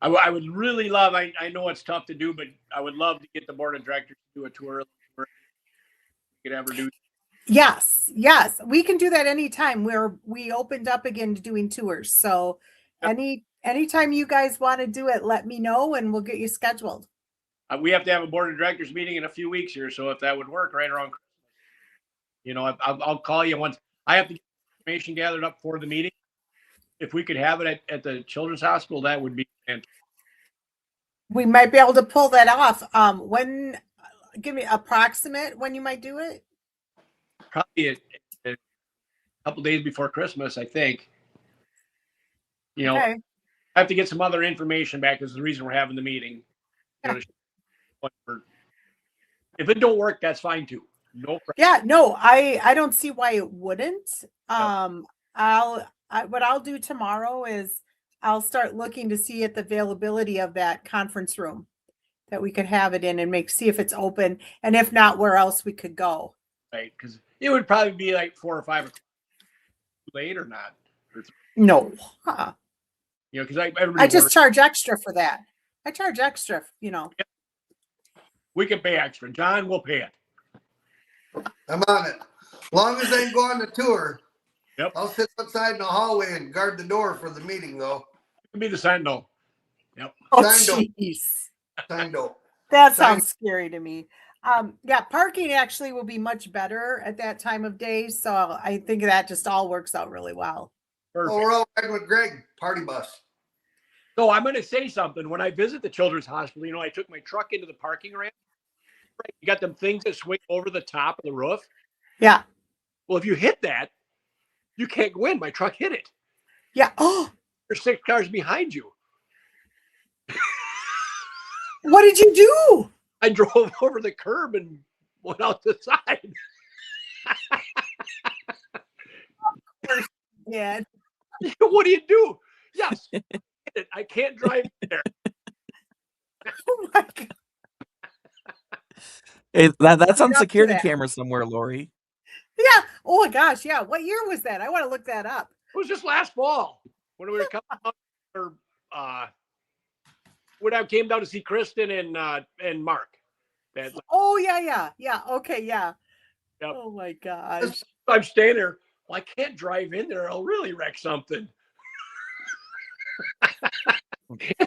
C: I would really love. I know it's tough to do, but I would love to get the board of directors to do a tour. We could ever do.
E: Yes, we can do that anytime. We opened up again to doing tours. So anytime you guys want to do it, let me know and we'll get you scheduled.
C: We have to have a board of directors meeting in a few weeks here, so if that would work right around Christmas, I'll call you once. I have to get information gathered up for the meeting. If we could have it at the Children's Hospital, that would be fantastic.
E: We might be able to pull that off. Give me approximate when you might do it.
C: Probably a couple days before Christmas, I think.
E: Okay.
C: I have to get some other information back. Is the reason we're having the meeting. If it don't work, that's fine too. No problem.
E: Yeah, no, I don't see why it wouldn't. What I'll do tomorrow is I'll start looking to see at the availability of that conference room that we could have it in and see if it's open, and if not, where else we could go.
C: Right, because it would probably be like 4 or 5 o'clock late or not.
E: No,
C: because
E: I just charge extra for that. I charge extra,
C: We can pay extra. John will pay it.
A: I'm on it. As long as I go on the tour.
C: Yep.
A: I'll sit outside in the hallway and guard the door for the meeting, though.
C: You can be the sentinel. Yep.
E: Oh,
A: Signed
E: jeez.
A: Signed.
E: That sounds scary to me. Yeah, parking actually will be much better at that time of day. So I think that just all works out really well.
C: Perfect.
A: Oh, we're all riding with Greg, party bus.
C: So I'm going to say something. When I visit the Children's Hospital, I took my truck into the parking ramp. Right? You got them things that swing over the top of the roof.
E: Yeah.
C: Well, if you hit that, you can't go in. My truck hit it.
E: Yeah. Oh,
C: there's 6 cars behind you.
E: What did you do?
C: I drove over the curb and went out the side.
E: Yeah.
C: What do you do? Yes. I can't drive there.
E: Oh my God.
F: Hey, that's on security camera somewhere, Lori.
E: Yeah. Oh my gosh. Yeah. What year was that? I want to look that up.
C: It was just last fall when we were coming out, or when I came down to see Kristen and Mark.
E: Oh yeah. Okay. Yeah.
C: Yep.
E: Oh my gosh.
C: I'm staying there. Well, I can't drive in there. I'll really wreck something.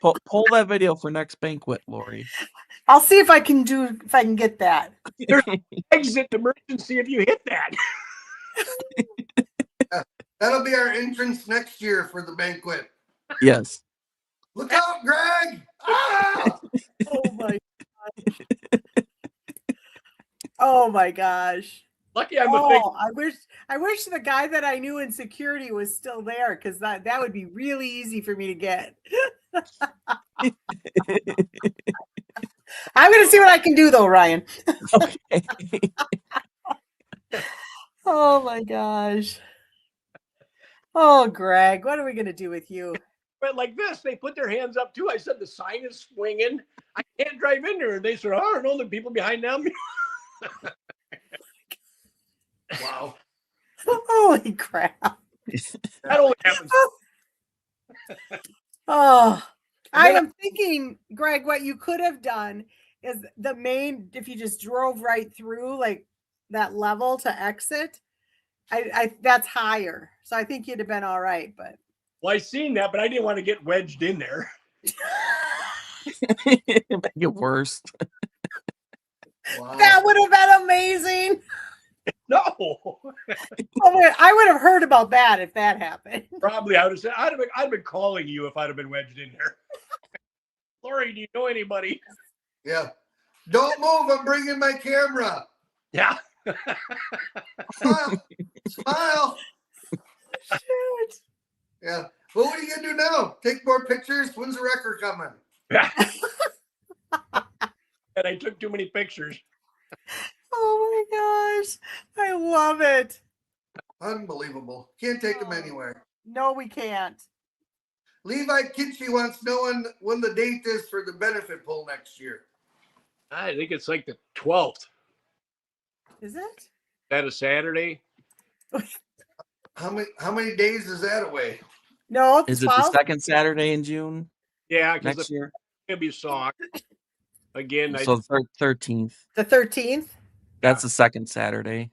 F: Pull that video for next banquet, Lori.
E: I'll see if I can get that.
C: There's an exit emergency if you hit that.
A: That'll be our entrance next year for the banquet.
F: Yes.
A: Look out, Greg! Ah!
E: Oh my gosh. Oh my gosh.
C: Lucky I'm a big.
E: I wish the guy that I knew in security was still there, because that would be really easy for me to get. I'm gonna see what I can do though, Ryan.
F: Okay.
E: Oh my gosh. Oh, Greg, what are we gonna do with you?
C: But like this, they put their hands up too. I said the sign is swinging. I can't drive in there. And they said, "Oh, I don't know the people behind them."
A: Wow.
E: Holy crap.
C: That only happens.
E: Oh, I am thinking, Greg, what you could have done is if you just drove right through like that level to exit, I that's higher. So I think you'd have been all right, but.
C: Well, I seen that, but I didn't want to get wedged in there.
F: Make it worse.
A: Wow.
E: That would have been amazing.
C: No,
E: I would have heard about that if that happened.
C: probably I would have said I'd have been calling you if I'd have been wedged in there. Lori, do you know anybody?
A: Yeah. Don't move. I'm bringing my camera.
C: Yeah.
A: Smile. Smile.
E: Shoot.
A: Yeah. Well, what are you going to do now? Take more pictures? When's the record coming?
C: And I took too many pictures.
E: Oh my gosh. I love it.
A: Unbelievable. Can't take them anywhere.
E: No, we can't.
A: Levi Kinchy wants to know when the date is for the benefit pool next year.
C: I think it's like the 12th.
E: Is it?
C: Is that a Saturday?
A: How many days is that away?
E: No, it's
F: Is it the
E: 12.
F: second Saturday in June
C: Yeah, because
F: next year?
C: it's gonna be sock. Again,
F: So 13th.
E: The 13th.
F: That's the second Saturday.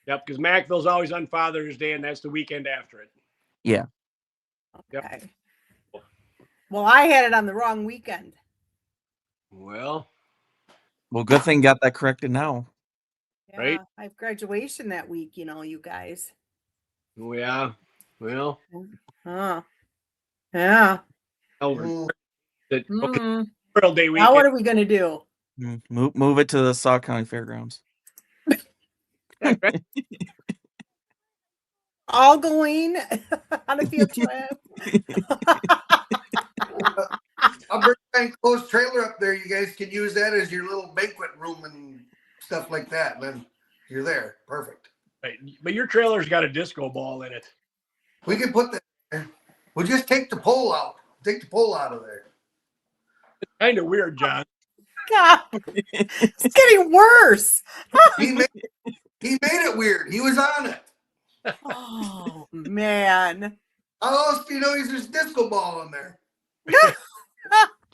C: yep, because Macville's always on Father's Day, and that's the weekend after it.
F: Yeah.
C: Yep.
E: Okay. Well, I had it on the wrong weekend.
C: Well,
F: Well, good thing you got that corrected now.
E: Yeah,
C: Right.
E: I have graduation that week, you guys.
C: yeah. Well,
E: Huh. Yeah.
C: over
A: Mm,
C: the
E: Mm.
C: Memorial Day
E: Now
C: weekend.
E: what are we gonna do?
F: Move it to the Sauk County Fairgrounds.
E: All going on a field trip.
A: I'll bring my enclosed trailer up there. You guys can use that as your little banquet room and stuff like that. And then you're there. Perfect.
C: Right. But your trailer's got a disco ball in it.
A: We can put that there. We'll just take the pole out. Take the pole out of there.
C: Kind of weird, John.
E: God, it's getting worse.
A: He made it weird. He was on it.
E: Oh man.
A: How else do you know he's just disco ball in there?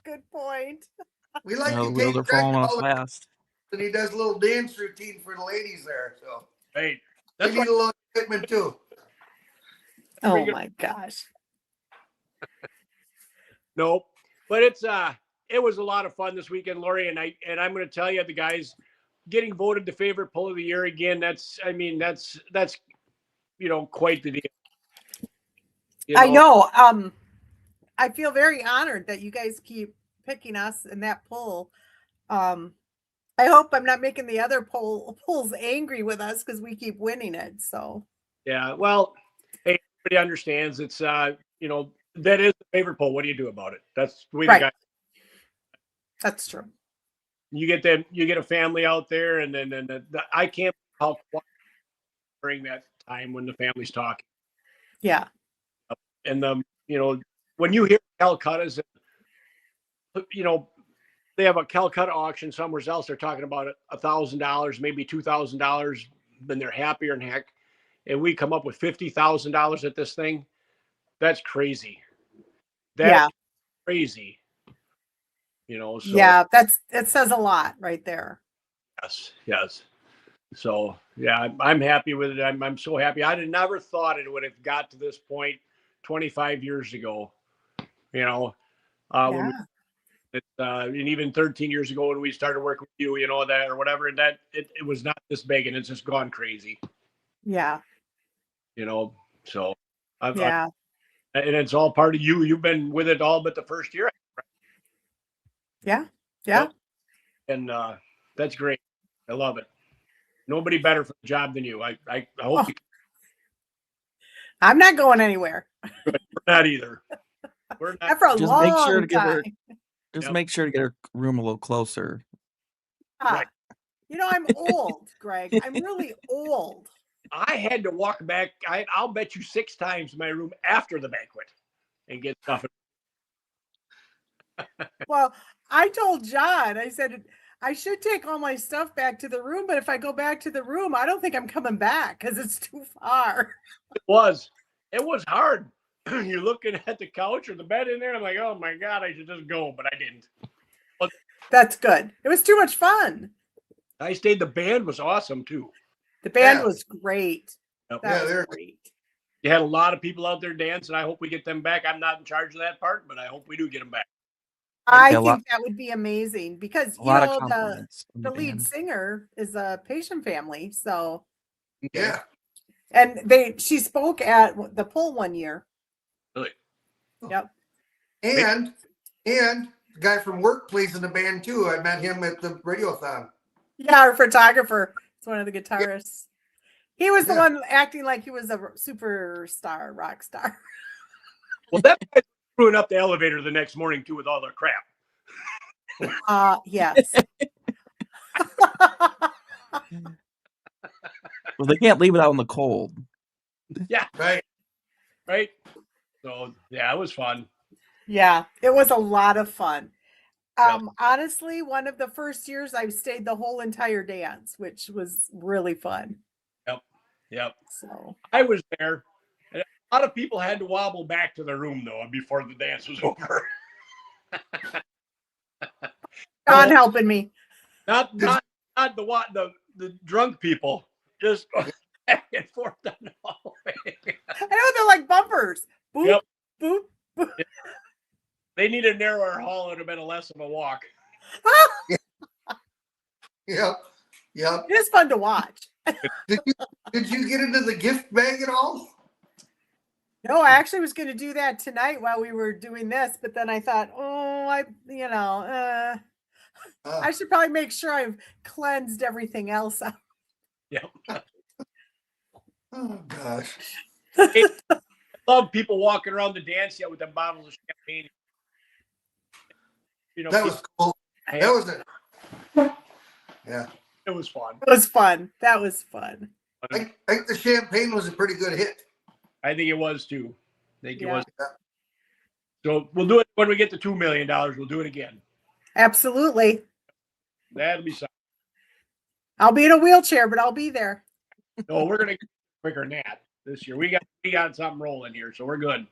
E: Good point.
A: We like
F: The
A: to
F: wheels are
A: take track
F: falling off
A: all the-
F: fast.
A: and he does a little dance routine for the ladies there. So
C: Right.
A: they
C: That's
A: need
C: why
A: a little equipment too.
E: Oh my gosh.
C: nope. But it was a lot of fun this weekend, Lori, and I'm going to tell you, the guys getting voted the favorite pull of the year again. That's quite the deal.
E: I know. I feel very honored that you guys keep picking us in that poll. I hope I'm not making the other polls angry with us because we keep winning it. So
C: Yeah. Well, hey, everybody understands it's that is the favorite poll. What do you do about it? That's the way
E: Right.
C: the guys.
E: that's true.
C: You get a family out there, and then I can't help during that time when the family's talking.
E: Yeah.
C: And when you hear Calcutta's, they have a Calcutta auction somewhere else. They're talking about $1,000, maybe $2,000. Then they're happier than heck. And we come up with $50,000 at this thing. That's crazy. That's crazy. So
E: Yeah, it says a lot right there.
C: yes. So yeah, I'm happy with it. I'm so happy. I'd have never thought it would have got to this point 25 years ago. When and even 13 years ago when we started working with you, that or whatever, and that it was not this big, and it's just gone crazy.
E: Yeah.
C: So and it's all part of you. You've been with it all but the first year.
E: Yeah.
C: And that's great. I love it. Nobody better for the job than you. I hope
E: I'm not going anywhere.
C: we're not either. We're not.
E: Not for a
F: Just
E: long
F: make sure to give her.
E: time.
F: Just
C: Yep.
F: make sure to get her room a little closer.
C: Right.
E: I'm old, Greg. I'm really old.
C: I had to walk back. I'll bet you 6 times in my room after the banquet and get stuff.
E: Well, I told John, I said, I should take all my stuff back to the room, but if I go back to the room, I don't think I'm coming back because it's too far.
C: It was hard. You're looking at the couch or the bed in there. I'm like, oh my God, I should just go, but I didn't.
E: That's good. It was too much fun.
C: I stayed. The band was awesome too.
E: The band
A: Yeah.
E: was great.
C: Yep.
E: That
A: Yeah,
E: was great.
C: You had a lot of people out there dancing. I hope we get them back. I'm not in charge of that part, but I hope we do get them back.
E: I
F: Yeah, a lot-
E: think that would be amazing because
F: A
E: you
F: lot of
E: know
F: compliments from
E: the lead
F: band.
E: singer is a patient family, so
A: Yeah.
E: and she spoke at the poll one year.
C: Really?
E: Yep.
A: And the guy from work plays in the band too. I met him at the radiothon.
E: Yeah, our photographer is one of the guitarists. He was the
A: Yeah.
E: one acting like he was a superstar, rock star.
C: Well, that guy's screwing up the elevator the next morning too with all their crap.
E: Yes.
F: Well, they can't leave it out in the cold.
C: Yeah,
A: Right.
C: right. So yeah, it was fun.
E: Yeah, it was a lot of fun.
C: Yep.
E: Honestly, one of the first years I stayed the whole entire dance, which was really fun.
C: Yep.
E: So
C: I was there. And a lot of people had to wobble back to their room though before the dance was over.
E: John helping me.
C: Not the drunk people. Just back and forth down the hallway.
E: I know they're like bumpers. Boop,
C: Yep.
E: boop, boop.
C: They need a narrower hall. It would have been a less of a walk.
A: Yep. Yep.
E: It is fun to watch.
A: Did you get into the gift bag at all?
E: No, I actually was going to do that tonight while we were doing this, but then I thought, I should probably make sure I've cleansed everything else out.
C: Yep.
A: Oh gosh.
C: I love people walking around the dance yet with them bottles of champagne. You know,
A: That was cool. That was it. Yeah.
C: it was fun.
E: It was fun. That was fun.
A: I think the champagne was a pretty good hit.
C: I think it was too. I think it
E: Yeah.
C: was. So we'll do it when we get to $2 million. We'll do it again.
E: Absolutely.
C: That'll be something.
E: I'll be in a wheelchair, but I'll be there.
C: No, we're gonna get quicker than that this year. We got something rolling here, so we're good.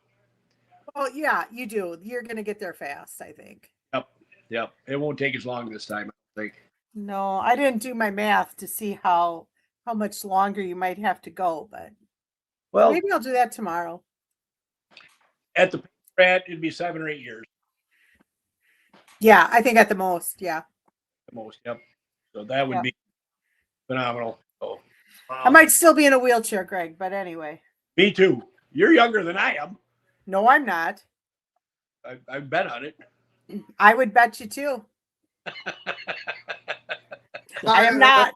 E: Oh, yeah, you do. You're going to get there fast, I think.
C: Yep. It won't take as long this time, I think.
E: No, I didn't do my math to see how much longer you might have to go, but
C: Well,
E: maybe I'll do that tomorrow.
C: at the rat, it'd be 7 or 8 years
E: Yeah, I think at the most. Yeah.
C: at the most. Yep. So that would
E: Yeah.
C: be phenomenal. So,
E: I might still be in a wheelchair, Greg, but anyway.
C: me too. You're younger than I am.
E: No, I'm not.
C: I've bet on it.
E: I would bet you too. I am not.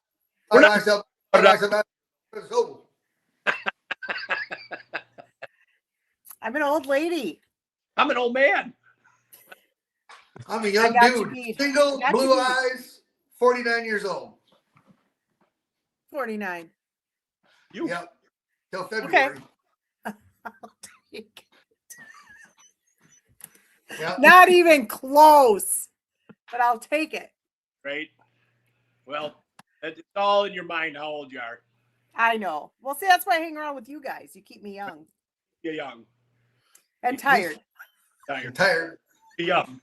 E: I'm an old lady.
C: I'm an old man.
A: I'm a young
E: got you
A: dude.
E: beat.
A: Single,
E: I got you
A: blue
E: beat.
A: eyes, 49 years old.
E: 49.
C: You.
A: Yep. Till February. Yep.
E: Not even close, but I'll take it.
C: Right. Well, it's all in your mind how old you are.
E: I know. Well, see, that's why I hang around with you guys. You keep me young
C: You're young.
E: and tired.
A: You're
C: Tired.
A: tired.
C: You're young.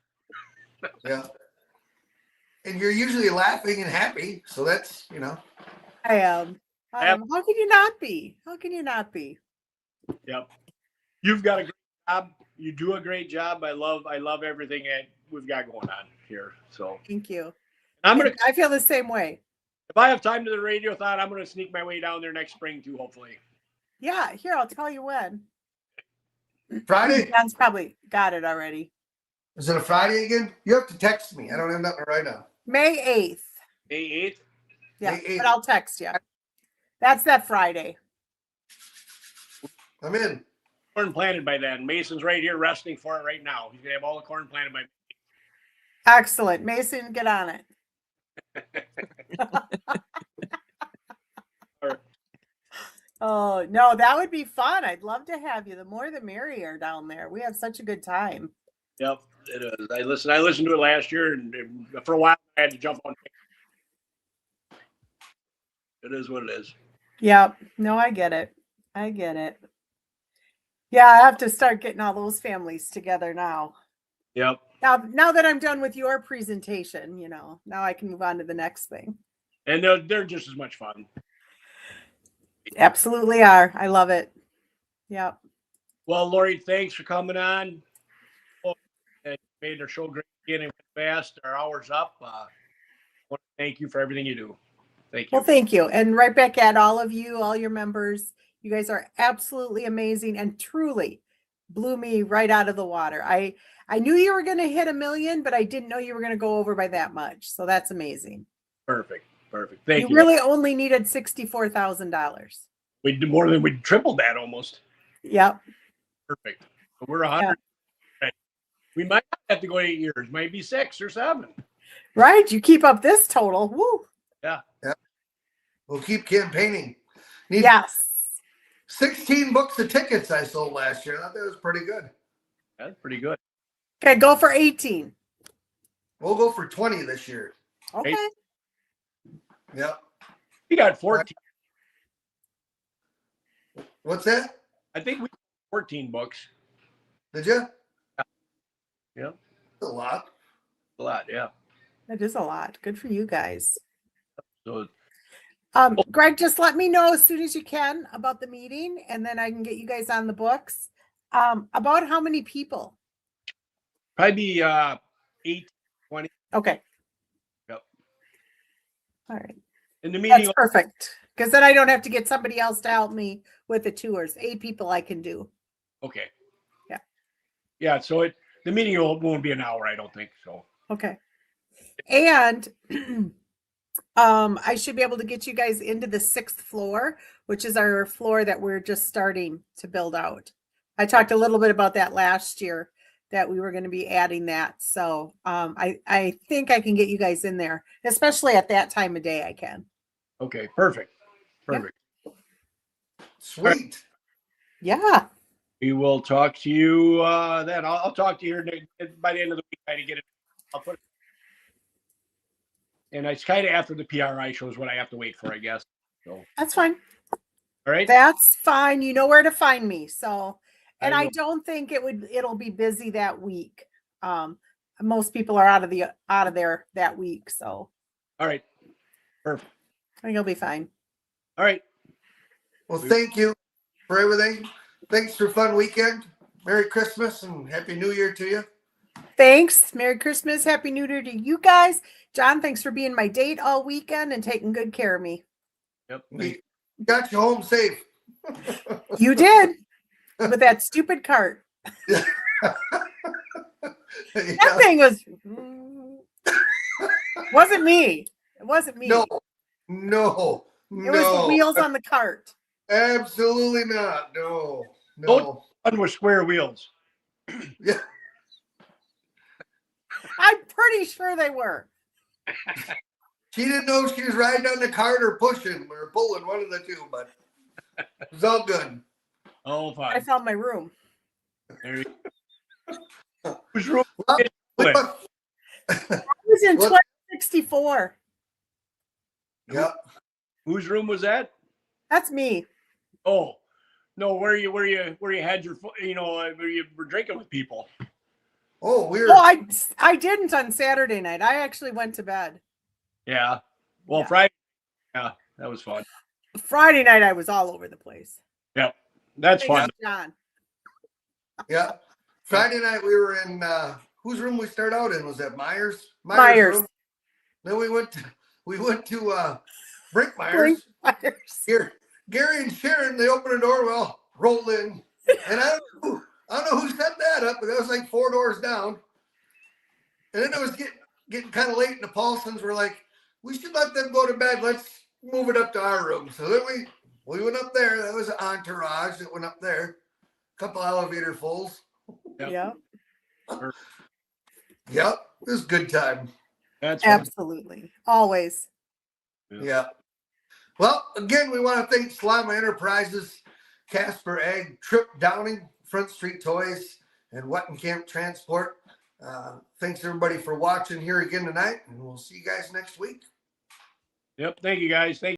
A: Yeah. And you're usually laughing and happy. So that's,
E: I am. How can you not be? How can you not be?
C: Yep. You've got a great job. You do a great job. I love everything that we've got going on here. So
E: Thank you.
C: I
E: I feel the same way.
C: if I have time to the radiothon, I'm gonna sneak my way down there next spring too, hopefully.
E: Yeah, here, I'll tell you when.
A: Friday.
E: John's probably got it already.
A: Is it a Friday again? You have to text me. I don't have nothing to write down.
E: May 8th.
C: May 8th.
E: Yeah,
A: May 8th.
E: but I'll text you. That's that Friday.
A: I'm in.
C: Corn planted by then. Mason's right here resting for it right now. He's gonna have all the corn planted by
E: Excellent. Mason, get on it. Oh, no, that would be fun. I'd love to have you. The more the merrier down there. We have such a good time.
C: Yep, it is. I listened to it last year, and for a while I had to jump on. It is what it is.
E: Yep. No, I get it. I get it. Yeah, I have to start getting all those families together now.
C: Yep.
E: Now that I'm done with your presentation, now I can move on to the next thing.
C: And they're just as much fun.
E: Absolutely are. I love it. Yep.
C: Well, Lori, thanks for coming on. And made our show great getting fast. Our hour's up. I want to thank you for everything you do. Thank you.
E: Well, thank you. And right back at all of you, all your members. You guys are absolutely amazing and truly blew me right out of the water. I knew you were going to hit 1 million, but I didn't know you were going to go over by that much. So that's amazing.
C: Perfect. Thank you.
E: You really only needed $64,000.
C: We did more than we tripled that almost.
E: Yep.
C: Perfect. So we're 100. We might not have to go 8 years. Might be 6 or 7.
E: Right. You keep up this total. Woo.
C: Yeah.
A: We'll keep campaigning. Need
E: Yes.
A: 16 books of tickets I sold last year. I thought that was pretty good.
C: That's pretty good.
E: Okay. Go for 18.
A: We'll go for 20 this year.
E: Okay.
A: Yep.
C: We got 14.
A: What's that?
C: I think we got 14 books.
A: Did you?
C: Yeah.
A: A lot.
C: A lot. Yeah.
E: That is a lot. Good for you guys.
C: So
E: Greg, just let me know as soon as you can about the meeting, and then I can get you guys on the books. About how many people?
C: probably 8, 20.
E: Okay.
C: Yep.
E: All right.
C: In the meeting.
E: That's perfect. Because then I don't have to get somebody else to help me with the tours. 8 people I can do.
C: Okay.
E: Yeah.
C: Yeah. So the meeting won't be an hour, I don't think so.
E: Okay. And I should be able to get you guys into the 6th floor, which is our floor that we're just starting to build out. I talked a little bit about that last year, that we were going to be adding that. So I think I can get you guys in there, especially at that time of day I can.
C: Okay. Perfect.
A: Sweet.
E: Yeah.
C: We will talk to you then. I'll talk to you by the end of the week. Try to get it. I'll put it. And it's kind of after the PRI shows what I have to wait for, I guess. So,
E: That's fine.
C: all right.
E: That's fine. You know where to find me. So, and I
C: will.
E: don't think it'll be busy that week. Most people are out of there that week. So
C: All right. Perfect.
E: I think it'll be fine.
C: All right.
A: Well, thank you for everything. Thanks for a fun weekend. Merry Christmas and Happy New Year to you.
E: Thanks. Merry Christmas. Happy New Year to you guys. John, thanks for being my date all weekend and taking good care of me.
C: Yep.
A: We got you home safe.
E: You did with that stupid cart.
A: Yeah.
E: That thing wasn't me. It wasn't me.
A: No.
E: It was the wheels on the cart.
A: Absolutely not. No.
C: One with square wheels.
A: Yeah.
E: I'm pretty sure they were.
A: She didn't know if she was riding on the cart or pushing or pulling, one of the two, but it was all good.
C: Oh,
E: I
C: fine.
E: found my room.
C: There you go. Whose room?
A: Well,
E: I was in
A: What?
E: 1264.
A: yeah.
C: Whose room was that?
E: That's me.
C: Oh, no. Where you had your, where you were drinking with people.
A: Oh, weird.
E: Well, I didn't on Saturday night. I actually went to bed.
C: Yeah. Well,
E: Yeah.
C: Friday. Yeah, that was fun.
E: Friday night, I was all over the place.
C: Yep. That's
E: Thanks,
C: fun.
E: John.
A: Yeah. Friday night we were in whose room we start out in? Was that Myers?
E: Myers.
A: Room. Then we went to Brinkmeyer's.
E: Myers.
A: Here, Gary and Sharon, they opened the door, well, rolled in. And I don't know who set that up, but that was like 4 doors down. And then it was getting kind of late, and the Paulsons were like, we should let them go to bed. Let's move it up to our room. So then we went up there. That was an entourage that went up there. A couple elevator fulls.
C: Yep.
E: Yeah,
A: Yep. It was a good time.
C: That's fun.
E: absolutely. Always.
A: Yeah. Well, again, we want to thank Slama Enterprises, Casper Egg, Trip Downing, Front Street Toys, and Wetton Camp Transport. Thanks everybody for watching here again tonight, and we'll see you guys next week.
C: Yep. Thank you, guys. Thank